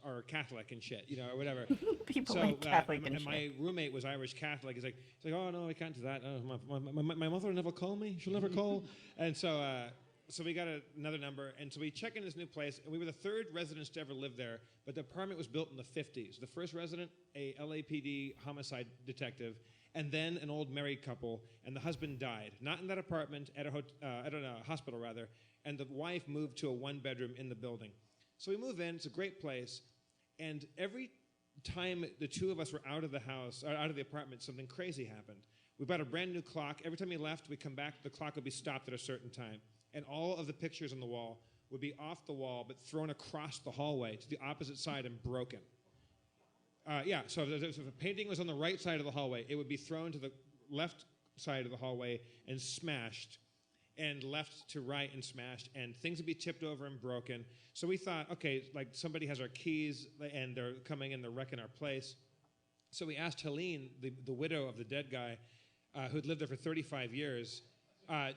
are Catholic and shit, or whatever. People are Catholic and shit. My roommate was Irish Catholic. He's like, oh no, I can't do that. My mother never called me. She'll never call. And so we got another number, and so we check in this new place, and we were the third residents to ever live there, but the apartment was built in the 50s. The first resident, a LAPD homicide detective, and then an old married couple, and the husband died. Not in that apartment, at a hospital rather, and the wife moved to a one-bedroom in the building. So we move in, it's a great place, and every time the two of us were out of the house, or out of the apartment, something crazy happened. We bought a brand new clock. Every time we left, we come back, the clock would be stopped at a certain time. And all of the pictures on the wall would be off the wall, but thrown across the hallway to the opposite side and broken. So if a painting was on the right side of the hallway, it would be thrown to the left side of the hallway and smashed, and left to right and smashed, and things would be tipped over and broken. So we thought, okay, like somebody has our keys and they're coming in, they're wrecking our place. So we asked Helene, the widow of the dead guy, who'd lived there for 35 years,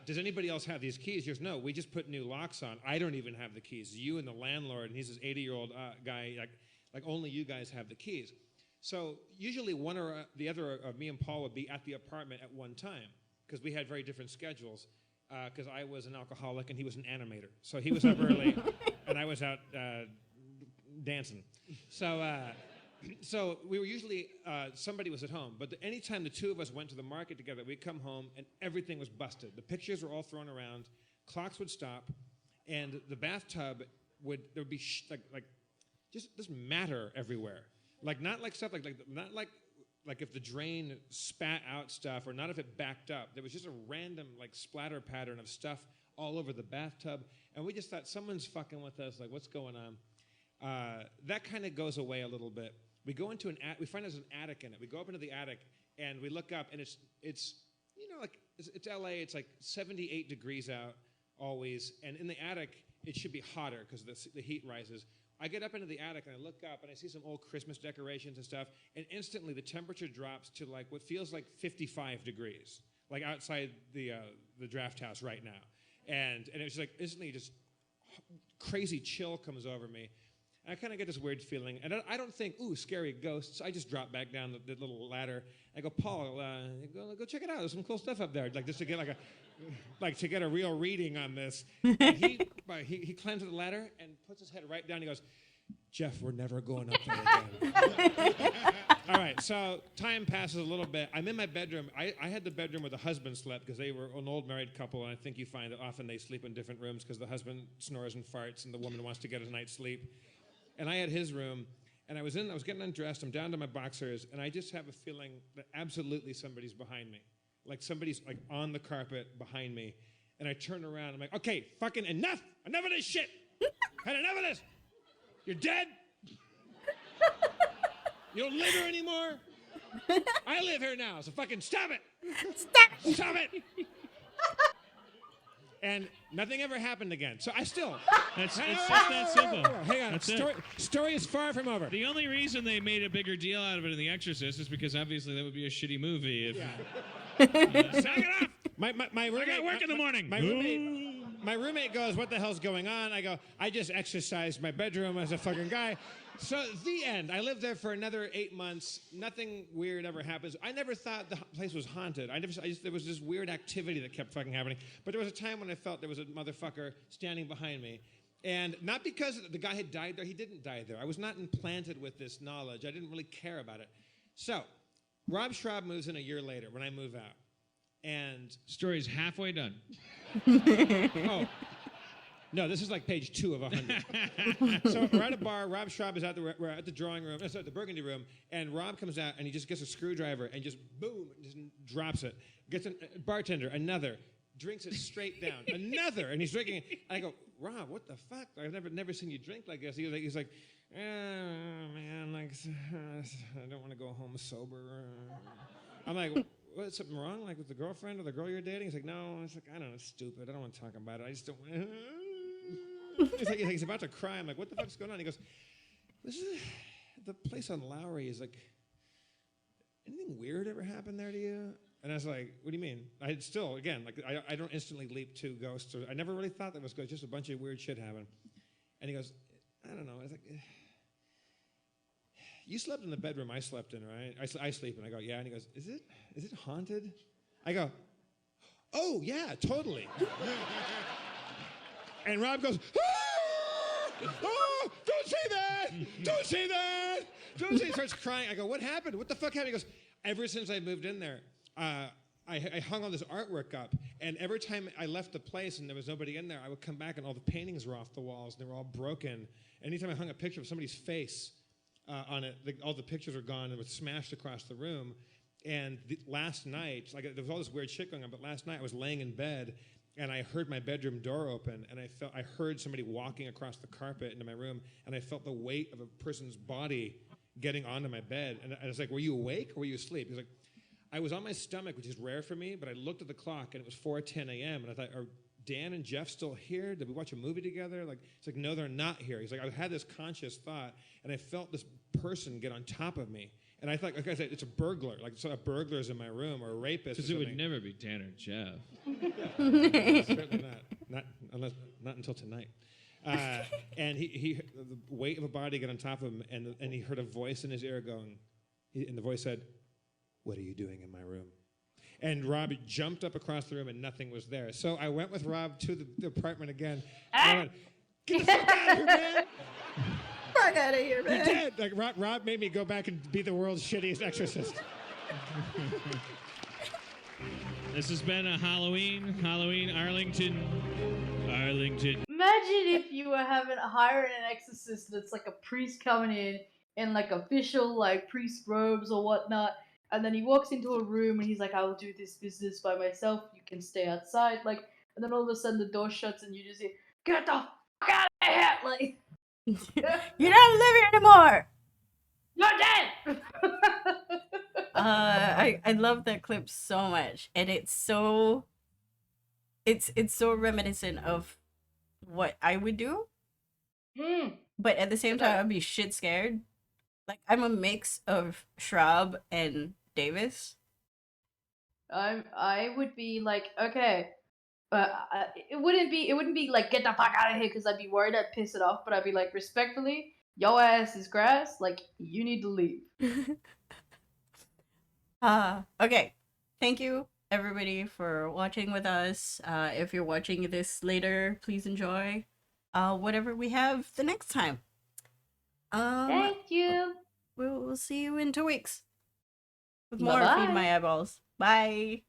does anybody else have these keys? She goes, no, we just put new locks on. I don't even have the keys. You and the landlord, and he's this 80-year-old guy, like only you guys have the keys. So usually one or the other of me and Paul would be at the apartment at one time because we had very different schedules because I was an alcoholic and he was an animator. So he was up early and I was out dancing. So we were usually, somebody was at home. But anytime the two of us went to the market together, we'd come home and everything was busted. The pictures were all thrown around. Clocks would stop. And the bathtub there would be just matter everywhere. Like not like stuff not like if the drain spat out stuff or not if it backed up. There was just a random like splatter pattern of stuff all over the bathtub. And we just thought someone's fucking with us. Like what's going on? That kind of goes away a little bit. We go into we find there's an attic in it. We go up into the attic and we look up and it's it's LA. It's like 78 degrees out always. And in the attic, it should be hotter because the heat rises. I get up into the attic and I look up and I see some old Christmas decorations and stuff. And instantly the temperature drops to like what feels like 55 degrees, like outside the draft house right now. And it was like instantly just crazy chill comes over me. I kind of get this weird feeling, and I don't think, ooh, scary ghosts. I just drop back down the little ladder. I go, Paul, go check it out. There's some cool stuff up there, like just to get a real reading on this. And he climbs up the ladder and puts his head right down. He goes, Jeff, we're never going up there again. All right, so time passes a little bit. I'm in my bedroom. I had the bedroom where the husband slept because they were an old married couple, and I think you find that often they sleep in different rooms because the husband snores and farts and the woman wants to get a night's sleep. And I had his room, and I was getting undressed. I'm down to my boxers, and I just have a feeling that absolutely somebody's behind me. Like somebody's like on the carpet behind me. And I turn around, I'm like, okay, fucking enough of this shit. Had enough of this. You're dead. You don't live here anymore. I live here now, so fucking stop it. Stop it. And nothing ever happened again. So I still... It's just that simple. Hang on. That's story is far from over. The only reason they made a bigger deal out of it in The Exorcist is because obviously that would be a shitty movie. Knock it off! My roommate, I got work in the morning. My roommate goes, what the hell's going on? I go, I just exercised my bedroom as a fucking guy. So the end. I lived there for another 8 months. Nothing weird ever happens. I never thought the place was haunted. There was this weird activity that kept fucking happening. But there was a time when I felt there was a motherfucker standing behind me. And not because the guy had died there. He didn't die there. I was not implanted with this knowledge. I didn't really care about it. So Rob Schraub moves in a year later when I move out. And story's halfway done. Oh. No, this is like page 2 of 100. So we're at a bar. Rob Schraub is we're at the drawing room, the Burgundy room, and Rob comes out and he just gets a screwdriver and just boom, just drops it. Gets a bartender, another, drinks it straight down, another, and he's drinking it. I go, Rob, what the fuck? I've never seen you drink like this. He's like, oh, man, like I don't want to go home sober. I'm like, what, something wrong, like with the girlfriend or the girl you're dating? He's like, no. It's like, I don't know, it's stupid. I don't want to talk about it. I just don't want to. He's about to cry. I'm like, what the fuck's going on? He goes, this is the place on Lowry is like, anything weird ever happen there to you? And I was like, what do you mean? I still, again, like I don't instantly leap to ghosts. I never really thought that was ghosts. Just a bunch of weird shit happened. And he goes, I don't know. I was like, you slept in the bedroom I slept in, right? I sleep, and I go, yeah. And he goes, is it haunted? I go, oh, yeah, totally. And Rob goes, oh, don't say that! Don't say that! Don't say. He starts crying. I go, what happened? What the fuck happened? He goes, ever since I moved in there, I hung all this artwork up, and every time I left the place and there was nobody in there, I would come back and all the paintings were off the walls and they were all broken. Anytime I hung a picture of somebody's face on it, all the pictures were gone and it was smashed across the room. And last night, like there was all this weird shit going on, but last night I was laying in bed and I heard my bedroom door open, and I heard somebody walking across the carpet into my room, and I felt the weight of a person's body getting onto my bed. And I was like, "Were you awake or were you asleep?" He's like, "I was on my stomach, which is rare for me, but I looked at the clock and it was 4:10 a.m. and I thought, are Dan and Jeff still here? Did we watch a movie together?" Like, it's like, "No, they're not here." He's like, "I had this conscious thought, and I felt this person get on top of me." And I thought, like I said, it's a burglar. Like, so a burglar's in my room or a rapist. Because it would never be Dan or Jeff. Certainly not until tonight. And he the weight of a body got on top of him, and he heard a voice in his ear going, and the voice said, "What are you doing in my room?" And Rob jumped up across the room, and nothing was there. So I went with Rob to the apartment again. And I went, "Get the fuck out of here, man! Fuck out of here, You're man. dead!" Like Rob made me go back and be the world's shittiest exorcist. This has been a Halloween, Arlington. Imagine if you were hiring an exorcist that's like a priest coming in like official like priest robes or whatnot, and then he walks into a room and he's like, "I will do this business by myself. You can stay outside." Like, and then all of a sudden the door shuts and you just hear, "Get the fuck out of here!" Like, You don't live here anymore. "You're dead." I love that clip so much, and it's so reminiscent of what I would do, but at the same time I'd be shit scared. Like, I'm a mix of Schraub and Davis. I would be like, okay, but it wouldn't be like, "Get the fuck out of here," because I'd be worried I'd piss it off. But I'd be like, respectfully, your ass is grass. Like, you need to leave. Okay. Thank you everybody for watching with us. If you're watching this later, please enjoy whatever we have the next time. Thank you. We'll see you in 2 weeks with more Bye-bye. Feed My Eyeballs. Bye.